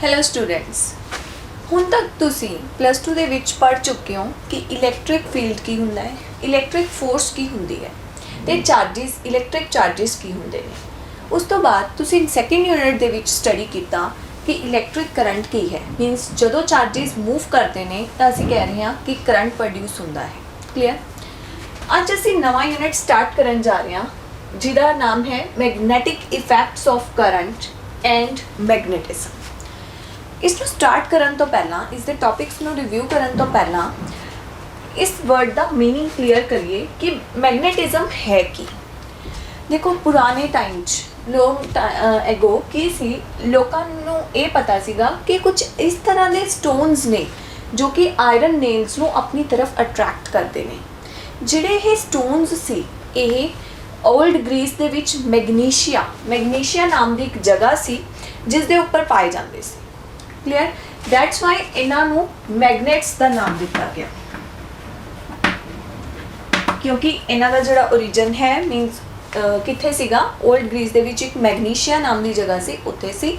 Hello students, ਹੁਣ ਤੱਕ ਤੁਸੀਂ ਪਲੱਸ 2 ਦੇ ਵਿੱਚ ਪੜ੍ਹ ਚੁੱਕੇ ਹੋ ਕਿ ਇਲੈਕਟ੍ਰਿਕ ਫੀਲਡ ਕੀ ਹੁੰਦਾ ਹੈ, ਇਲੈਕਟ੍ਰਿਕ ਫੋਰਸ ਕੀ ਹੁੰਦੀ ਹੈ ਤੇ ਚਾਰजेस, ਇਲੈਕਟ੍ਰਿਕ ਚਾਰजेस ਕੀ ਹੁੰਦੇ ਨੇ। ਉਸ ਤੋਂ ਬਾਅਦ ਤੁਸੀਂ ਸੈਕੰਡ ਯੂਨਿਟ ਦੇ ਵਿੱਚ ਸਟੱਡੀ ਕੀਤਾ ਕਿ ਇਲੈਕਟ੍ਰਿਕ ਕਰੰਟ ਕੀ ਹੈ। ਮੀਨਸ ਜਦੋਂ ਚਾਰजेस ਮੂਵ ਕਰਦੇ ਨੇ ਤਾਂ ਅਸੀਂ ਕਹਿ ਰਹੇ ਹਾਂ ਕਿ ਕਰੰਟ ਪ੍ਰੋਡਿਊਸ ਹੁੰਦਾ ਹੈ। ਕਲੀਅਰ। ਅੱਜ ਅਸੀਂ ਨਵਾਂ ਯੂਨਿਟ ਸਟਾਰਟ ਕਰਨ ਜਾ ਰਹੇ ਹਾਂ ਜਿਹਦਾ ਨਾਮ ਹੈ magnetic effects of current and magnetism. ਇਸ ਨੂੰ ਸਟਾਰਟ ਕਰਨ ਤੋਂ ਪਹਿਲਾਂ, ਇਸ ਦੇ ਟੌਪਿਕਸ ਨੂੰ ਰਿਵਿਊ ਕਰਨ ਤੋਂ ਪਹਿਲਾਂ ਇਸ ਵਰਡ ਦਾ ਮੀਨਿੰਗ ਕਲੀਅਰ ਕਰੀਏ ਕਿ ਮੈਗਨੇਟਿਜ਼ਮ ਹੈ ਕੀ। ਦੇਖੋ, ਪੁਰਾਣੇ ਟਾਈਮ 'ਚ ਲੋਕ ਐਗੋ ਕੀ ਸੀ, ਲੋਕਾਂ ਨੂੰ ਇਹ ਪਤਾ ਸੀਗਾ ਕਿ ਕੁਝ ਇਸ ਤਰ੍ਹਾਂ ਦੇ ਸਟੋਨਸ ਨੇ ਜੋ ਕਿ ਆਇਰਨ ਨੇਲਸ ਨੂੰ ਆਪਣੀ ਤਰਫ ਅਟਰੈਕਟ ਕਰਦੇ ਨੇ। ਜਿਹੜੇ ਇਹ ਸਟੋਨਸ ਸੀ, ਇਹ ਓਲਡ ਗ੍ਰੀਸ ਦੇ ਵਿੱਚ ਮੈਗਨੀਸ਼ੀਆ ਨਾਮ ਦੀ ਇੱਕ ਜਗ੍ਹਾ ਸੀ ਜਿਸ ਦੇ ਉੱਪਰ ਪਾਏ ਜਾਂਦੇ ਸੀ। ਕਲੀਅਰ। ਦੈਟਸ ਵਾਈ ਇਹਨਾਂ ਨੂੰ ਮੈਗਨੇਟਸ ਦਾ ਨਾਮ ਦਿੱਤਾ ਗਿਆ, ਕਿਉਂਕਿ ਇਹਨਾਂ ਦਾ ਜਿਹੜਾ ਓਰੀਜਨ ਹੈ ਮੀਨਸ ਕਿੱਥੇ ਸੀਗਾ, ਓਲਡ ਗ੍ਰੀਸ ਦੇ ਵਿੱਚ ਇੱਕ ਮੈਗਨੀਸ਼ੀਆ ਨਾਮ ਦੀ ਜਗ੍ਹਾ ਸੀ, ਉੱਥੇ ਸੀ,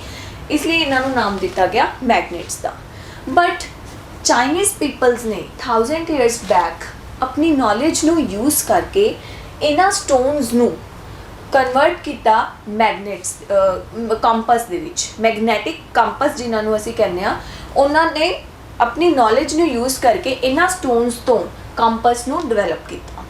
ਇਸ ਲਈ ਇਹਨਾਂ ਨੂੰ ਨਾਮ ਦਿੱਤਾ ਗਿਆ ਮੈਗਨੇਟਸ ਦਾ। ਬਟ ਚਾਈਨੀਜ਼ ਪੀਪਲਸ ਨੇ 1000 years ਬੈਕ ਆਪਣੀ ਨੌਲੇਜ ਨੂੰ ਯੂਜ਼ ਕਰਕੇ ਇਹਨਾਂ ਸਟੋਨਸ ਨੂੰ ਕਨਵਰਟ ਕੀਤਾ ਮੈਗਨੇਟਸ ਕੰਪਸ ਦੇ ਵਿੱਚ। ਮੈਗਨੈਟਿਕ ਕੰਪਸ ਜਿਨ੍ਹਾਂ ਨੂੰ ਅਸੀਂ ਕਹਿੰਦੇ ਹਾਂ, ਉਹਨਾਂ ਨੇ ਆਪਣੀ ਨੌਲੇਜ ਨੂੰ ਯੂਜ਼ ਕਰਕੇ ਇਹਨਾਂ ਸਟੋਨਸ ਤੋਂ ਕੰਪਸ ਨੂੰ ਡਿਵੈਲਪ ਕੀਤਾ।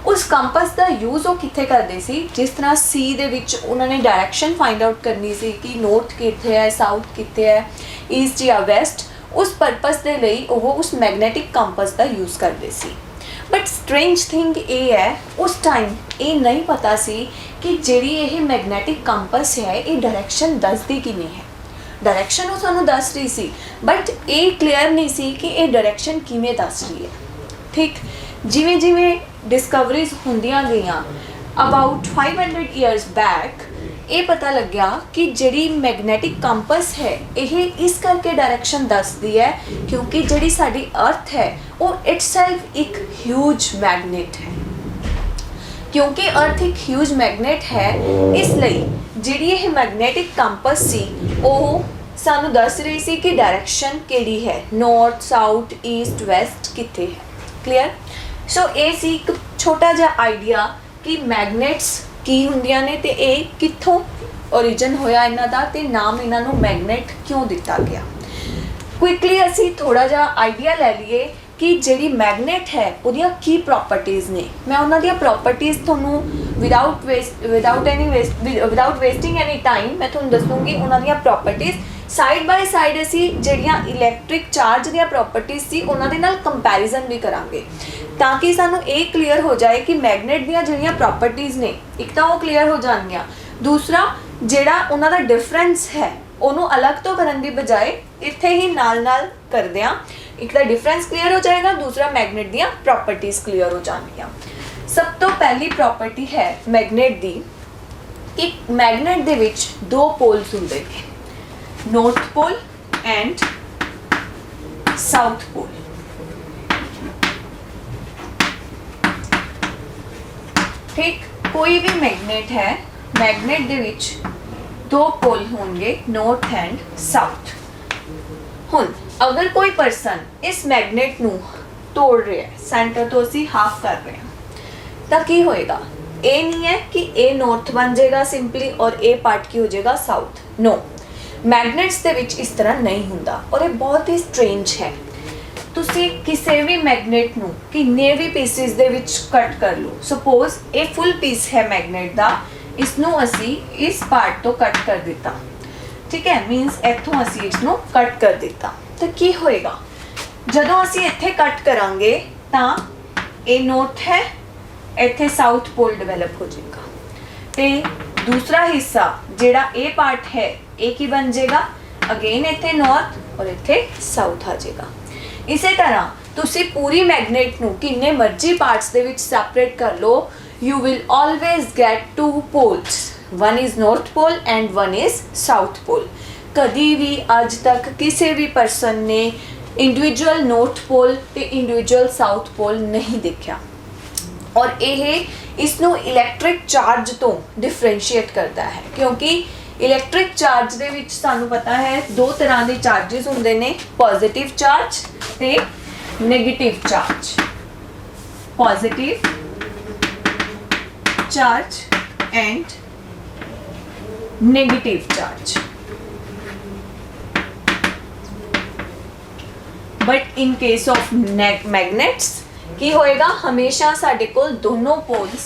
ਉਸ ਕੰਪਸ ਦਾ ਯੂਜ਼ ਉਹ ਕਿੱਥੇ ਕਰਦੇ ਸੀ, ਜਿਸ ਤਰ੍ਹਾਂ ਸੀ ਦੇ ਵਿੱਚ ਉਹਨਾਂ ਨੇ ਡਾਇਰੈਕਸ਼ਨ ਫਾਈਂਡ ਆਊਟ ਕਰਨੀ ਸੀ ਕਿ ਨੌਰਥ ਕਿੱਥੇ ਹੈ, ਸਾਊਥ ਕਿੱਥੇ ਹੈ, ਈਸਟ ਜਾਂ ਵੈਸਟ। ਉਸ ਪਰਪਸ ਦੇ ਲਈ ਉਹ ਉਸ ਮੈਗਨੈਟਿਕ ਕੰਪਸ ਦਾ ਯੂਜ਼ ਕਰਦੇ ਸੀ। ਬਟ ਸਟ੍ਰੇਂਜ ਥਿੰਗ ਇਹ ਹੈ, ਉਸ ਟਾਈਮ ਇਹ ਨਹੀਂ ਪਤਾ ਸੀ ਕਿ ਜਿਹੜੀ ਇਹ ਮੈਗਨੈਟਿਕ ਕੰਪਸ ਹੈ ਇਹ ਡਾਇਰੈਕਸ਼ਨ ਦੱਸਦੀ ਕਿਵੇਂ ਹੈ। ਡਾਇਰੈਕਸ਼ਨ ਉਹ ਸਾਨੂੰ ਦੱਸ ਰਹੀ ਸੀ, ਬਟ ਇਹ ਕਲੀਅਰ ਨਹੀਂ ਸੀ ਕਿ ਇਹ ਡਾਇਰੈਕਸ਼ਨ ਕਿਵੇਂ ਦੱਸ ਰਹੀ ਹੈ। ਠੀਕ, ਜਿਵੇਂ ਜਿਵੇਂ ਡਿਸਕਵਰੀਜ਼ ਹੁੰਦੀਆਂ ਗਈਆਂ ਅਬਾਊਟ 500 years ਬੈਕ, ਇਹ ਪਤਾ ਲੱਗਿਆ ਕਿ ਜਿਹੜੀ ਮੈਗਨੈਟਿਕ ਕੰਪਸ ਹੈ ਇਹ ਇਸ ਕਰਕੇ ਡਾਇਰੈਕਸ਼ਨ ਦੱਸਦੀ ਹੈ ਕਿਉਂਕਿ ਜਿਹੜੀ ਸਾਡੀ ਅਰਥ ਹੈ ਉਹ ਇਟਸੈਲਫ ਇੱਕ ਹਿਊਜ ਮੈਗਨੇਟ ਹੈ। ਕਿਉਂਕਿ ਅਰਥ ਇੱਕ ਹਿਊਜ ਮੈਗਨੇਟ ਹੈ, ਇਸ ਲਈ ਜਿਹੜੀ ਇਹ ਮੈਗਨੈਟਿਕ ਕੰਪਸ ਸੀ ਉਹ ਸਾਨੂੰ ਦੱਸ ਰਹੀ ਸੀ ਕਿ ਡਾਇਰੈਕਸ਼ਨ ਕਿਹੜੀ ਹੈ, ਨਾਰਥ, ਸਾਊਥ, ਈਸਟ, ਵੈਸਟ ਕਿੱਥੇ ਹੈ। ਕਲੀਅਰ। ਸੋ ਇਹ ਸੀ ਇੱਕ ਛੋਟਾ ਜਿਹਾ ਆਈਡੀਆ ਕਿ ਮੈਗਨੇਟਸ ਕੀ ਹੁੰਦੀਆਂ ਨੇ ਤੇ ਇਹ ਕਿੱਥੋਂ ਓਰੀਜਨ ਹੋਇਆ ਇਹਨਾਂ ਦਾ ਤੇ ਨਾਮ ਇਹਨਾਂ ਨੂੰ ਮੈਗਨੇਟ ਕਿਉਂ ਦਿੱਤਾ ਗਿਆ। ਕੁਇਕਲੀ ਅਸੀਂ ਥੋੜਾ ਜਿਹਾ ਆਈਡੀਆ ਲੈ ਲਈਏ ਕਿ ਜਿਹੜੀ ਮੈਗਨੇਟ ਹੈ ਉਹਦੀਆਂ ਕੀ ਪ੍ਰੋਪਰਟੀਜ਼ ਨੇ। ਮੈਂ ਉਹਨਾਂ ਦੀਆਂ ਪ੍ਰੋਪਰਟੀਜ਼ ਤੁਹਾਨੂੰ ਵਿਦਆਊਟ ਵੇਸਟਿੰਗ ਐਨੀ ਟਾਈਮ ਮੈਂ ਤੁਹਾਨੂੰ ਦੱਸੂੰਗੀ ਉਹਨਾਂ ਦੀਆਂ ਪ੍ਰੋਪਰਟੀਜ਼। ਸਾਈਡ ਬਾਏ ਸਾਈਡ ਅਸੀਂ ਜਿਹੜੀਆਂ ਇਲੈਕਟ੍ਰਿਕ ਚਾਰਜ ਦੀਆਂ ਪ੍ਰੋਪਰਟੀਜ਼ ਸੀ ਉਹਨਾਂ ਦੇ ਨਾਲ ਕੰਪੈਰੀਜ਼ਨ ਵੀ ਕਰਾਂਗੇ ਤਾਂ ਕਿ ਸਾਨੂੰ ਇਹ ਕਲੀਅਰ ਹੋ ਜਾਏ ਕਿ ਮੈਗਨੇਟ ਦੀਆਂ ਜਿਹੜੀਆਂ ਪ੍ਰੋਪਰਟੀਜ਼ ਨੇ ਇੱਕ ਤਾਂ ਉਹ ਕਲੀਅਰ ਹੋ ਜਾਣਗੀਆਂ, ਦੂਸਰਾ ਜਿਹੜਾ ਉਹਨਾਂ ਦਾ ਡਿਫਰੈਂਸ ਹੈ ਉਹਨੂੰ ਅਲੱਗ ਤੋਂ ਕਰਨ ਦੀ ਬਜਾਏ ਇੱਥੇ ਹੀ ਨਾਲ ਨਾਲ ਕਰਦੇ ਹਾਂ। ਇੱਕ ਤਾਂ ਡਿਫਰੈਂਸ ਕਲੀਅਰ ਹੋ ਜਾਏਗਾ, ਦੂਸਰਾ ਮੈਗਨੇਟ ਦੀਆਂ ਪ੍ਰੋਪਰਟੀਜ਼ ਕਲੀਅਰ ਹੋ ਜਾਣਗੀਆਂ। ਸਭ ਤੋਂ ਪਹਿਲੀ ਪ੍ਰੋਪਰਟੀ ਹੈ ਮੈਗਨੇਟ ਦੀ ਕਿ ਮੈਗਨੇਟ ਦੇ ਵਿੱਚ ਦੋ ਪੋਲਸ ਹੁੰਦੇ ਨੇ, ਨੌਰਥ ਪੋਲ ਐਂਡ ਸਾਊਥ ਪੋਲ। ਠੀਕ, ਕੋਈ ਵੀ ਮੈਗਨੇਟ ਹੈ, ਮੈਗਨੇਟ ਦੇ ਵਿੱਚ ਦੋ ਪੋਲ ਹੋਣਗੇ, ਨੌਰਥ ਐਂਡ ਸਾਊਥ। ਹੁਣ ਅਗਰ ਕੋਈ ਪਰਸਨ ਇਸ ਮੈਗਨੇਟ ਨੂੰ ਤੋੜ ਰਿਹਾ ਹੈ, ਸੈਂਟਰ ਤੋਂ ਅਸੀਂ ਹਾਫ ਕਰ ਰਹੇ ਹਾਂ, ਤਾਂ ਕੀ ਹੋਏਗਾ। ਇਹ ਨਹੀਂ ਹੈ ਕਿ ਇਹ ਨੌਰਥ ਬਣ ਜਾਏਗਾ ਸਿੰਪਲੀ ਔਰ ਇਹ ਪਾਰਟ ਕੀ ਹੋ ਜਾਏਗਾ ਸਾਊਥ। ਨੋ, ਮੈਗਨੇਟਸ ਦੇ ਵਿੱਚ ਇਸ ਤਰ੍ਹਾਂ ਨਹੀਂ ਹੁੰਦਾ ਔਰ ਇਹ ਬਹੁਤ ਹੀ ਸਟ੍ਰੇਂਜ ਹੈ। ਤੁਸੀਂ ਕਿਸੇ ਵੀ ਮੈਗਨੇਟ ਨੂੰ ਕਿੰਨੇ ਵੀ ਪੀਸਿਸ ਦੇ ਵਿੱਚ ਕੱਟ ਕਰ ਲਓ, ਸਪੋਜ਼ ਇਹ ਫੁੱਲ ਪੀਸ ਹੈ ਮੈਗਨੇਟ ਦਾ, ਇਸ ਨੂੰ ਅਸੀਂ ਇਸ ਪਾਰਟ ਤੋਂ ਕੱਟ ਕਰ ਦਿੱਤਾ, ਠੀਕ ਹੈ, ਮੀਨਸ ਇੱਥੋਂ ਅਸੀਂ ਇਸ ਨੂੰ ਕੱਟ ਕਰ ਦਿੱਤਾ, ਤਾਂ ਕੀ ਹੋਏਗਾ। ਜਦੋਂ ਅਸੀਂ ਇੱਥੇ ਕੱਟ ਕਰਾਂਗੇ ਤਾਂ ਇਹ ਨੌਰਥ ਹੈ, ਇੱਥੇ ਸਾਊਥ ਪੋਲ ਡਿਵੈਲਪ ਹੋ ਜਾਏਗਾ ਤੇ ਦੂਸਰਾ ਹਿੱਸਾ ਜਿਹੜਾ ਇਹ ਪਾਰਟ ਹੈ ਇਹ ਕੀ ਬਣ ਜਾਏਗਾ, ਅਗੇਨ ਇੱਥੇ ਨੌਰਥ ਔਰ ਇੱਥੇ ਸਾਊਥ ਆ ਜਾਏਗਾ। ਇਸੇ ਤਰ੍ਹਾਂ ਤੁਸੀਂ ਪੂਰੀ ਮੈਗਨੇਟ ਨੂੰ ਕਿੰਨੇ ਮਰਜ਼ੀ ਪਾਰਟਸ ਦੇ ਵਿੱਚ ਸੈਪਰੇਟ ਕਰ ਲਓ, you will always get two poles, one is north pole and one is south pole। ਕਦੀ ਵੀ ਅੱਜ ਤੱਕ ਕਿਸੇ ਵੀ ਪਰਸਨ ਨੇ ਇੰਡੀਵਿਜੂਅਲ ਨੌਰਥ ਪੋਲ ਤੇ ਇੰਡੀਵਿਜੂਅਲ ਸਾਊਥ ਪੋਲ ਨਹੀਂ ਦੇਖਿਆ ਔਰ ਇਹ ਇਸ ਨੂੰ ਇਲੈਕਟ੍ਰਿਕ ਚਾਰਜ ਤੋਂ ਡਿਫਰੈਂਸ਼ੀਏਟ ਕਰਦਾ ਹੈ ਕਿਉਂਕਿ ਇਲੈਕਟ੍ਰਿਕ ਚਾਰਜ ਦੇ ਵਿੱਚ ਸਾਨੂੰ ਪਤਾ ਹੈ ਦੋ ਤਰ੍ਹਾਂ ਦੇ ਚਾਰजेस ਹੁੰਦੇ ਨੇ, ਪੋਜ਼ਿਟਿਵ ਚਾਰਜ ਤੇ negative charge. Positive charge and negative charge. But in case of magnets की होएगा, हमेशा साडे कोल दोनों पोल्स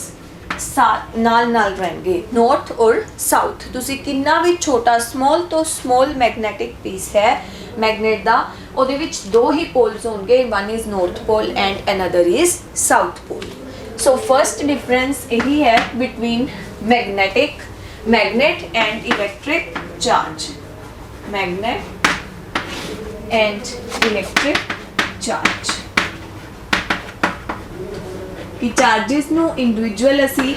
साथ नाल नाल रहेंगे, नॉर्थ और साउथ। तुसी कितना भी छोटा स्मॉल तो स्मॉल मैग्नेटिक पीस है मैग्नेट दा, ओदे विच दो ही पोल्स होंगे, one is north pole and another is south pole. So first difference यही है between magnet and electric charge. Magnet and electric charge कि चार्जेस ਨੂੰ इंडिविजुअल ਅਸੀਂ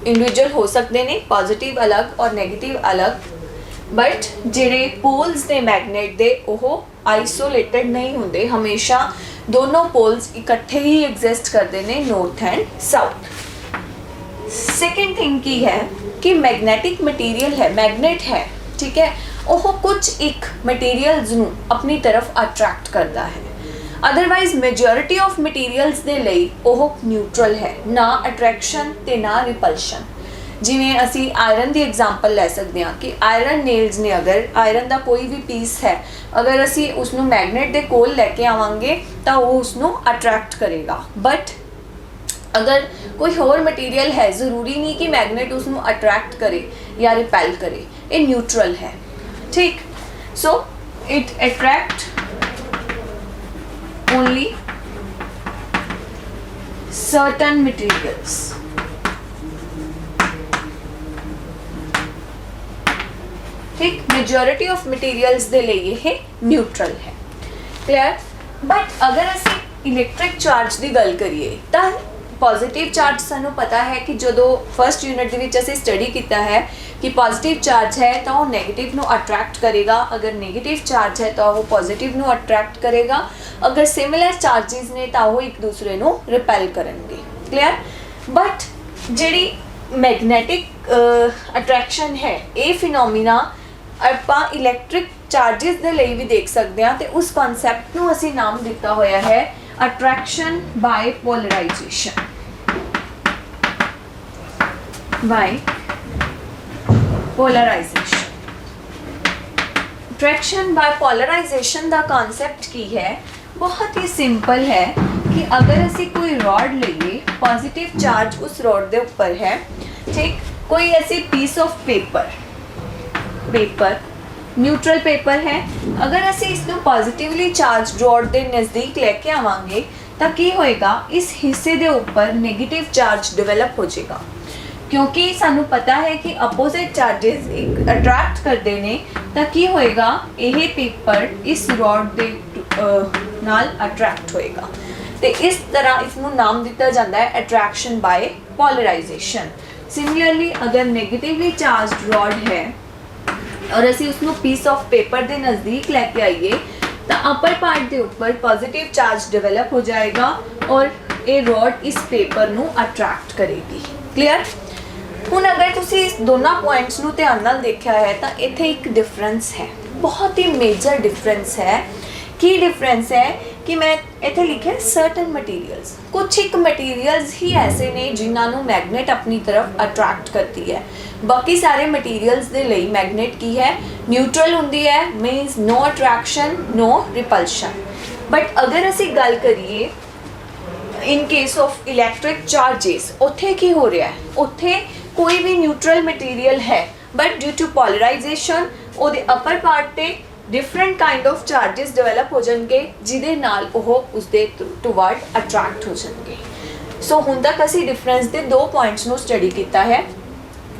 इंडिविजुअल हो सकते ਨੇ, पॉजिटिव अलग और नेगेटिव अलग, बट ਜਿਹੜੇ पोल्स ने मैग्नेट ਦੇ ਉਹ आइसोलेटेड नहीं ਹੁੰਦੇ, हमेशा दोनों पोल्स इकट्ठे ही एग्जिस्ट करते ਨੇ, north and south. Second thing की है कि मैग्नेटिक मटीरियल है, मैग्नेट है, ठीक है, ਉਹ ਕੁਝ ਇੱਕ ਮਟੀਰੀਅਲਸ ਨੂੰ ਆਪਣੀ ਤਰਫ ਅਟਰੈਕਟ ਕਰਦਾ ਹੈ। ਅਦਰਵਾਈਜ਼ ਮੈਜੋਰਿਟੀ ਆਫ ਮਟੀਰੀਅਲਸ ਦੇ ਲਈ ਉਹ ਨਿਊਟਰਲ ਹੈ, ਨਾ ਅਟਰੈਕਸ਼ਨ ਤੇ ਨਾ ਰਿਪਲਸ਼ਨ। ਜਿਵੇਂ ਅਸੀਂ ਆਇਰਨ ਦੀ ਐਗਜ਼ਾਮਪਲ ਲੈ ਸਕਦੇ ਹਾਂ ਕਿ ਆਇਰਨ ਨੇਲਸ ਨੇ, ਅਗਰ ਆਇਰਨ ਦਾ ਕੋਈ ਵੀ ਪੀਸ ਹੈ, ਅਗਰ ਅਸੀਂ ਉਸ ਨੂੰ ਮੈਗਨੇਟ ਦੇ ਕੋਲ ਲੈ ਕੇ ਆਵਾਂਗੇ ਤਾਂ ਉਹ ਉਸ ਨੂੰ ਅਟਰੈਕਟ ਕਰੇਗਾ। ਬਟ ਅਗਰ ਕੋਈ ਹੋਰ ਮਟੀਰੀਅਲ ਹੈ, ਜ਼ਰੂਰੀ ਨਹੀਂ ਕਿ ਮੈਗਨੇਟ ਉਸ ਨੂੰ ਅਟਰੈਕਟ ਕਰੇ ਜਾਂ ਰਿਪੈਲ ਕਰੇ, ਇਹ ਨਿਊਟਰਲ ਹੈ, ठीक। So it attract only certain materials, ठीक। मेजॉरिटी ऑफ मटेरियल्स दे लिए ये न्यूट्रल है, क्लियर। बट अगर असी इलैक्ट्रिक चार्ज की गल करिए तो पॉजिटिव चार्ज सानू पता है कि जो फर्स्ट यूनिट के विच असी स्टडी किया है कि पॉजिटिव चार्ज है तो वो नेगेटिव नू अट्रैक्ट करेगा, अगर नेगेटिव चार्ज है तो वो पॉजिटिव नू अट्रैक्ट करेगा, अगर सिमिलर चार्जेस ने तो वो एक दूसरे नू रिपेल करेंगे, क्लियर। बट जिहड़ी मैग्नेटिक अट्रैक्शन है ये फिनोमिना ਆਪਾਂ इलैक्ट्रिक चार्जेस दे ਲਈ भी देख सकते हैं, तो उस कॉन्सैप्ट नू असी नाम दिता होया है attraction by polarization. By polarization, attraction by polarization का कॉन्सैप्ट की है, बहुत ही सिंपल है कि अगर असी कोई रॉड लईए, पॉजिटिव चार्ज उस रॉड के उपर है, ठीक, कोई ऐसी piece of paper neutral paper है, अगर असी इसको पॉजिटिवली चार्ज रॉड के नज़दीक लैके आवांगे तो की होएगा, इस हिस्से के उपर नेगेटिव चार्ज डिवेलप हो जाएगा, क्योंकि सानू पता है कि अपोजिट चार्जेस अट्रैक्ट करते हैं, तो की होएगा, यह पेपर इस रॉड के नाल अट्रैक्ट होएगा। तो इस तरह इसनू नाम दिता जाता है अट्रैक्शन बाय पोलराइजेशन। सिमिलरली अगर नेगेटिवली चार्ज रॉड है और असी उसनू पीस ऑफ पेपर के नज़दीक लैके आइए तो अपर पार्ट के ऊपर पॉजिटिव चार्ज डिवेलप हो जाएगा और ये रॉड इस पेपर नू अट्रैक्ट करेगी, क्लियर। हुण अगर तुसी इस दोनों पॉइंट्स नू ध्यान नाल देखा है तो इत्थे एक डिफरेंस है, बहुत ही मेजर डिफरेंस है। की डिफरेंस है कि मैं इत्थे लिखे सर्टन मटीरियल्स, कुछ एक मटीरियल्स ही ऐसे ने जिन्होंने मैगनेट अपनी तरफ अट्रैक्ट करती है, बाकी सारे मटीरियल्स दे लई मैगनेट की है न्यूट्रल हुंदी है, means no attraction no repulsion. But अगर असी गल करिए in case of electric charges, उत्थे की हो रहा है, उत्थे कोई भी न्यूट्रल मटीरियल है बट ड्यू टू पोलराइजेशन ਉਹਦੇ अपर पार्ट ਤੇ different kind of charges develop हो जाएंगे, जिहदे नाल ओह उसदे टुवर्ड अट्रैक्ट हो जाएंगे। सो हुण तक असी डिफरेंस दे दो पॉइंट्स नू स्टडी किया है।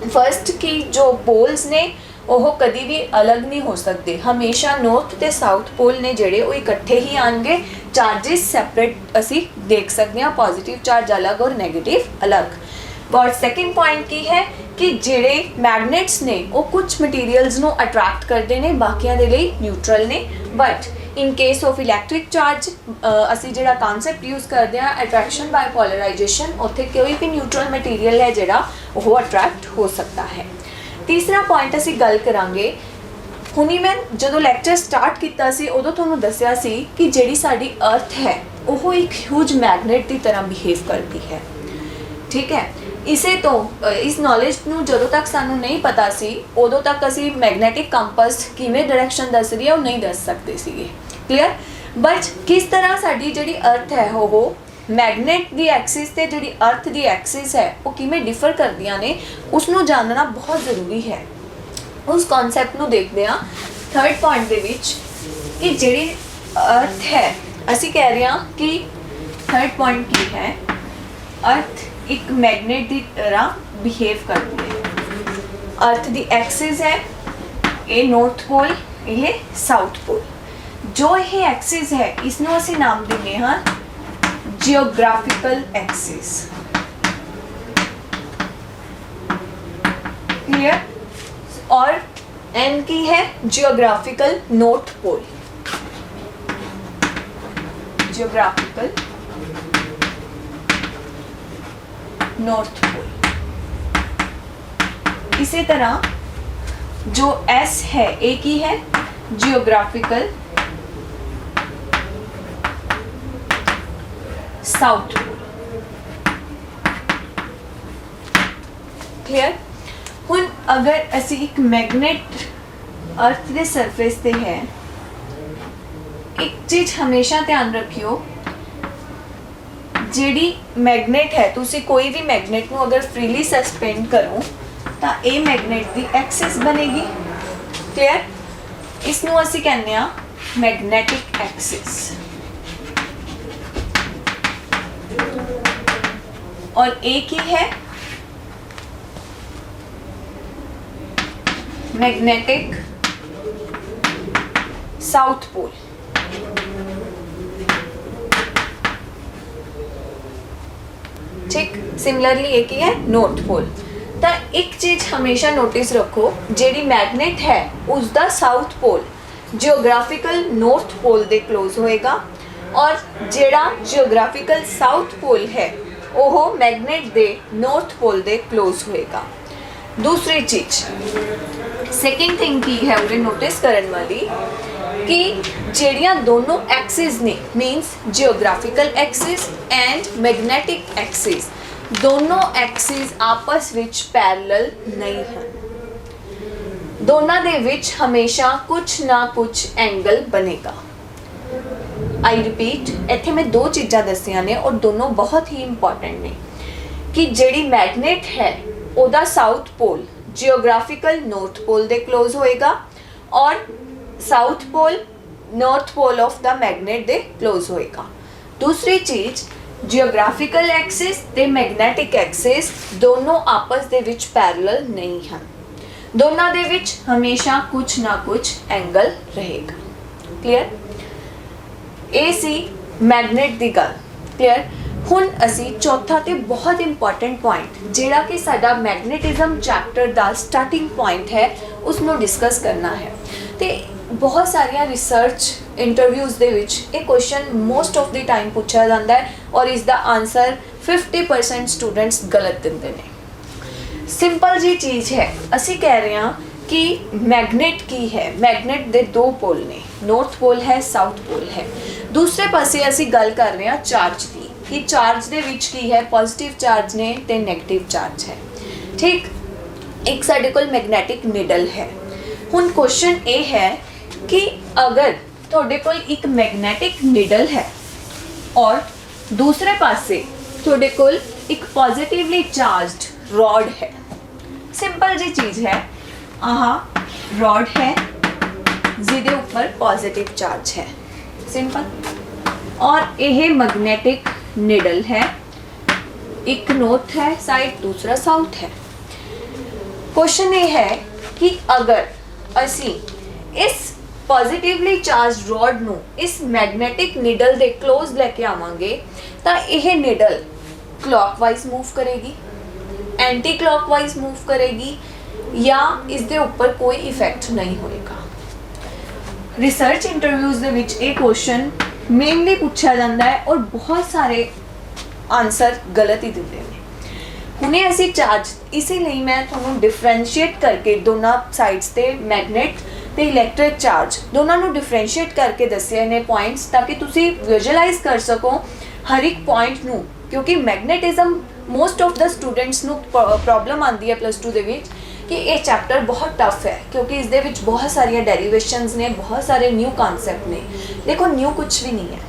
फर्स्ट कि जो पोल्स ने ਉਹ कभी भी अलग नहीं हो सकते, हमेशा नॉर्थ ते साउथ पोल ने ਜਿਹੜੇ ਉਹ इकट्ठे ही आएंगे, चार्जेस सैपरेट असी देख सकते हैं, पॉजिटिव चार्ज अलग और नैगेटिव अलग। और सैकेंड पॉइंट की है कि ਜਿਹੜੇ मैगनेट्स ने ਉਹ कुछ मटीरियल्स ਨੂੰ अट्रैक्ट करते हैं, बाकियां ਦੇ ਲਈ न्यूट्रल ने। But in case of electric charge असी ਜਿਹੜਾ कॉन्सैप्ट यूज़ करते हैं अट्रैक्शन बाय पोलराइजेशन, ਉੱਥੇ कोई भी न्यूट्रल मटीरियल है ਜਿਹੜਾ ਉਹ अट्रैक्ट हो सकता है। तीसरा पॉइंट ਅਸੀਂ ਗੱਲ ਕਰਾਂਗੇ, ਹੁਣੀ ਮੈਂ ਜਦੋਂ ਲੈਕਚਰ ਸਟਾਰਟ ਕੀਤਾ ਸੀ ਉਦੋਂ ਤੁਹਾਨੂੰ ਦੱਸਿਆ ਸੀ ਕਿ ਜਿਹੜੀ ਸਾਡੀ ਅਰਥ ਹੈ ਉਹ ਇੱਕ ਹਿਊਜ ਮੈਗਨੇਟ ਦੀ ਤਰ੍ਹਾਂ ਬਿਹੇਵ ਕਰਦੀ ਹੈ। ਠੀਕ ਹੈ, ਇਸੇ ਤੋਂ ਇਸ ਨੌਲੇਜ ਨੂੰ ਜਦੋਂ ਤੱਕ ਸਾਨੂੰ ਨਹੀਂ ਪਤਾ ਸੀ ਉਦੋਂ ਤੱਕ ਅਸੀਂ ਮੈਗਨੈਟਿਕ ਕੰਪਸ ਕਿਵੇਂ ਡਾਇਰੈਕਸ਼ਨ ਦੱਸ ਰਹੀ ਹੈ ਉਹ ਨਹੀਂ ਦੱਸ ਸਕਦੇ ਸੀਗੇ। ਕਲੀਅਰ? ਬਟ ਕਿਸ ਤਰ੍ਹਾਂ ਸਾਡੀ ਜਿਹੜੀ ਅਰਥ ਹੈ ਉਹ ਮੈਗਨੇਟ ਦੀ ਐਕਸਿਸ ਤੇ ਜਿਹੜੀ ਅਰਥ ਦੀ ਐਕਸਿਸ ਹੈ ਉਹ ਕਿਵੇਂ ਡਿਫਰ ਕਰਦੀਆਂ ਨੇ ਉਸ ਨੂੰ ਜਾਣਨਾ ਬਹੁਤ ਜ਼ਰੂਰੀ ਹੈ। ਉਸ ਕਨਸੈਪਟ ਨੂੰ ਦੇਖਦੇ ਹਾਂ ਥਰਡ ਪੁਆਇੰਟ ਦੇ ਵਿੱਚ ਕਿ ਜਿਹੜੀ ਅਰਥ ਹੈ, ਅਸੀਂ ਕਹਿ ਰਹੇ ਹਾਂ ਕਿ ਥਰਡ ਪੁਆਇੰਟ ਕੀ ਹੈ, ਅਰਥ ਇੱਕ ਮੈਗਨੇਟ ਦੀ ਤਰ੍ਹਾਂ ਬਿਹੇਵ ਕਰਦੀ ਹੈ। ਅਰਥ ਦੀ ਐਕਸਿਸ ਹੈ ਇਹ ਨਾਰਥ ਪੋਲ, ਇਹ ਸਾਊਥ ਪੋਲ। ਜੋ ਇਹ ਐਕਸਿਸ ਹੈ ਇਸ ਨੂੰ ਅਸੀਂ ਨਾਮ ਦਿੰਦੇ ਹਾਂ ਜਿਓਗ੍ਰਾਫਿਕਲ ਐਕਸਿਸ। क्लियर? और एन की है geographical north pole. Geographical north pole. इसी तरह जो एस है ए की है जियोग्राफिकल साउथ पोल। क्लियर? ਹੁਣ अगर ਅਸੀਂ एक मैगनेट अर्थ के सरफेस ਤੇ है, एक चीज़ हमेशा ध्यान रखियो, ਜਿਹੜੀ मैगनेट है ਤੁਸੀਂ कोई भी मैगनेट ਨੂੰ अगर फ्रीली सस्पेंड करो ਤਾਂ ਇਹ मैगनेट ਦੀ एक्सिस बनेगी। क्लियर? ਇਸ ਨੂੰ ਅਸੀਂ ਕਹਿੰਦੇ ਆ मैग्नेटिक एक्सिस। और ए की है मैग्नेटिक साउथ पोल। ठीक, सिमिलरली एक ही है नॉर्थ पोल। तो एक चीज हमेशा नोटिस रखो, जेडी मैग्नेट है उसका south pole geographical north pole दे क्लोज होएगा और जेड़ा जियोग्राफिकल साउथ पोल है वो मैग्नेट दे नॉर्थ पोल दे क्लोज होएगा। दूसरी चीज सेकेंड थिंग की है उन्हें नोटिस करने वाली कि ਜਿਹੜੀਆਂ दोनों एक्सिस ने means geographical axis and magnetic axis, दोनों एक्सिस आपस विच पैरेलल नहीं हैं। दोनों दे विच हमेशा कुछ ना कुछ एंगल बनेगा। आई रिपीट, इत्थे मैं दो चीज़ां दसियां ने और दोनों बहुत ही इंपॉर्टेंट ने कि ਜਿਹੜੀ मैग्नेट है ਉਹਦਾ south pole geographical north pole दे क्लोज होएगा और south pole north pole of the magnet दे क्लोज होएगा। दूसरी चीज जियोग्राफिकल एक्सिस ते मैग्नेटिक एक्सिस दोनों आपस दे विच पैरेलल नहीं हैं, दोनों दे विच हमेशा कुछ ना कुछ एंगल रहेगा। क्लियर? ए सी मैग्नेट दी गल। क्लियर? ਹੁਣ ਅਸੀਂ ਚੌਥਾ ਤੇ ਬਹੁਤ ਇੰਪੋਰਟੈਂਟ ਪੁਆਇੰਟ ਜਿਹੜਾ ਕਿ ਸਾਡਾ ਮੈਗਨੇਟਿਜ਼ਮ ਚੈਪਟਰ ਦਾ ਸਟਾਰਟਿੰਗ ਪੁਆਇੰਟ ਹੈ ਉਸ ਨੂੰ ਡਿਸਕਸ ਕਰਨਾ ਹੈ। ਤੇ ਬਹੁਤ ਸਾਰੀਆਂ ਰਿਸਰਚ ਇੰਟਰਵਿਊਜ਼ ਦੇ ਵਿੱਚ ਇਹ question most of the time ਪੁੱਛਿਆ ਜਾਂਦਾ ਹੈ ਔਰ ਇਸ ਦਾ ਆਨਸਰ 50% ਸਟੂਡੈਂਟਸ ਗਲਤ ਦਿੰਦੇ ਨੇ। ਸਿੰਪਲ ਜੀ ਚੀਜ਼ ਹੈ, ਅਸੀਂ ਕਹਿ ਰਹੇ ਹਾਂ कि मैग्नेट की है, मैग्नेट दे दो पोल ने, नॉर्थ पोल है साउथ पोल है। दूसरे पासे असी गल कर रहे हैं चार्ज की कि चार्ज दे विच की है पॉजिटिव चार्ज ने ते नेगेटिव चार्ज है। ठीक, एक साडे कोल मैग्नेटिक निडल है। हुण क्वेश्चन ये है कि अगर तुहाडे कोल एक मैग्नेटिक निडल है और दूसरे पासे तुहाडे कोल एक पॉजिटिवली चार्ज रॉड है, सिंपल जी चीज़ है, आहा रॉड है जिहदे ऊपर पॉजिटिव चार्ज है, सिंपल, और यह मैग्नेटिक निडल है, एक नॉर्थ है साइड दूसरा साउथ है। क्वेश्चन ये है कि अगर असी इस पॉजिटिवली चार्ज रॉड नू इस मैग्नेटिक निडल दे क्लोज लेके आवांगे तो यह निडल क्लॉकवाइज मूव करेगी, एंटी क्लॉकवाइज मूव करेगी या इसके ऊपर कोई इफेक्ट नहीं होएगा। रिसर्च इंटरव्यूज़ दे विच ये क्वेश्चन मेनली पूछा जाता है और बहुत सारे आंसर गलत ही देते हैं। ਹੁਣੇ ਅਸੀਂ ਚਾਰਜ ਇਸੇ ਲਈ ਮੈਂ ਤੁਹਾਨੂੰ ਡਿਫਰੈਂਸ਼ੀਏਟ ਕਰਕੇ ਦੋਨਾਂ ਸਾਈਡਸ ਤੇ ਮੈਗਨੇਟ ਤੇ ਇਲੈਕਟ੍ਰਿਕ ਚਾਰਜ ਦੋਨਾਂ ਨੂੰ ਡਿਫਰੈਂਸ਼ੀਏਟ ਕਰਕੇ ਦੱਸਿਆ ਨੇ ਪੁਆਇੰਟਸ, ਤਾਂ ਕਿ ਤੁਸੀਂ ਵਿਜ਼ੂਅਲਾਈਜ਼ ਕਰ ਸਕੋ ਹਰ ਇੱਕ ਪੁਆਇੰਟ ਨੂੰ, ਕਿਉਂਕਿ ਮੈਗਨੇਟਿਜ਼ਮ ਮੋਸਟ ਆਫ ਦਾ ਸਟੂਡੈਂਟਸ ਨੂੰ ਪ੍ਰੋਬਲਮ ਆਉਂਦੀ ਹੈ ਪਲੱਸ 2 ਦੇ ਵਿੱਚ ਕਿ ਇਹ ਚੈਪਟਰ ਬਹੁਤ ਟਫ ਹੈ, ਕਿਉਂਕਿ ਇਸ ਦੇ ਵਿੱਚ ਬਹੁਤ ਸਾਰੀਆਂ ਡੈਰੀਵੇਸ਼ਨਸ ਨੇ, ਬਹੁਤ ਸਾਰੇ ਨਿਊ ਕਨਸੈਪਟ ਨੇ। ਦੇਖੋ ਨਿਊ ਕੁਝ ਵੀ ਨਹੀਂ ਹੈ,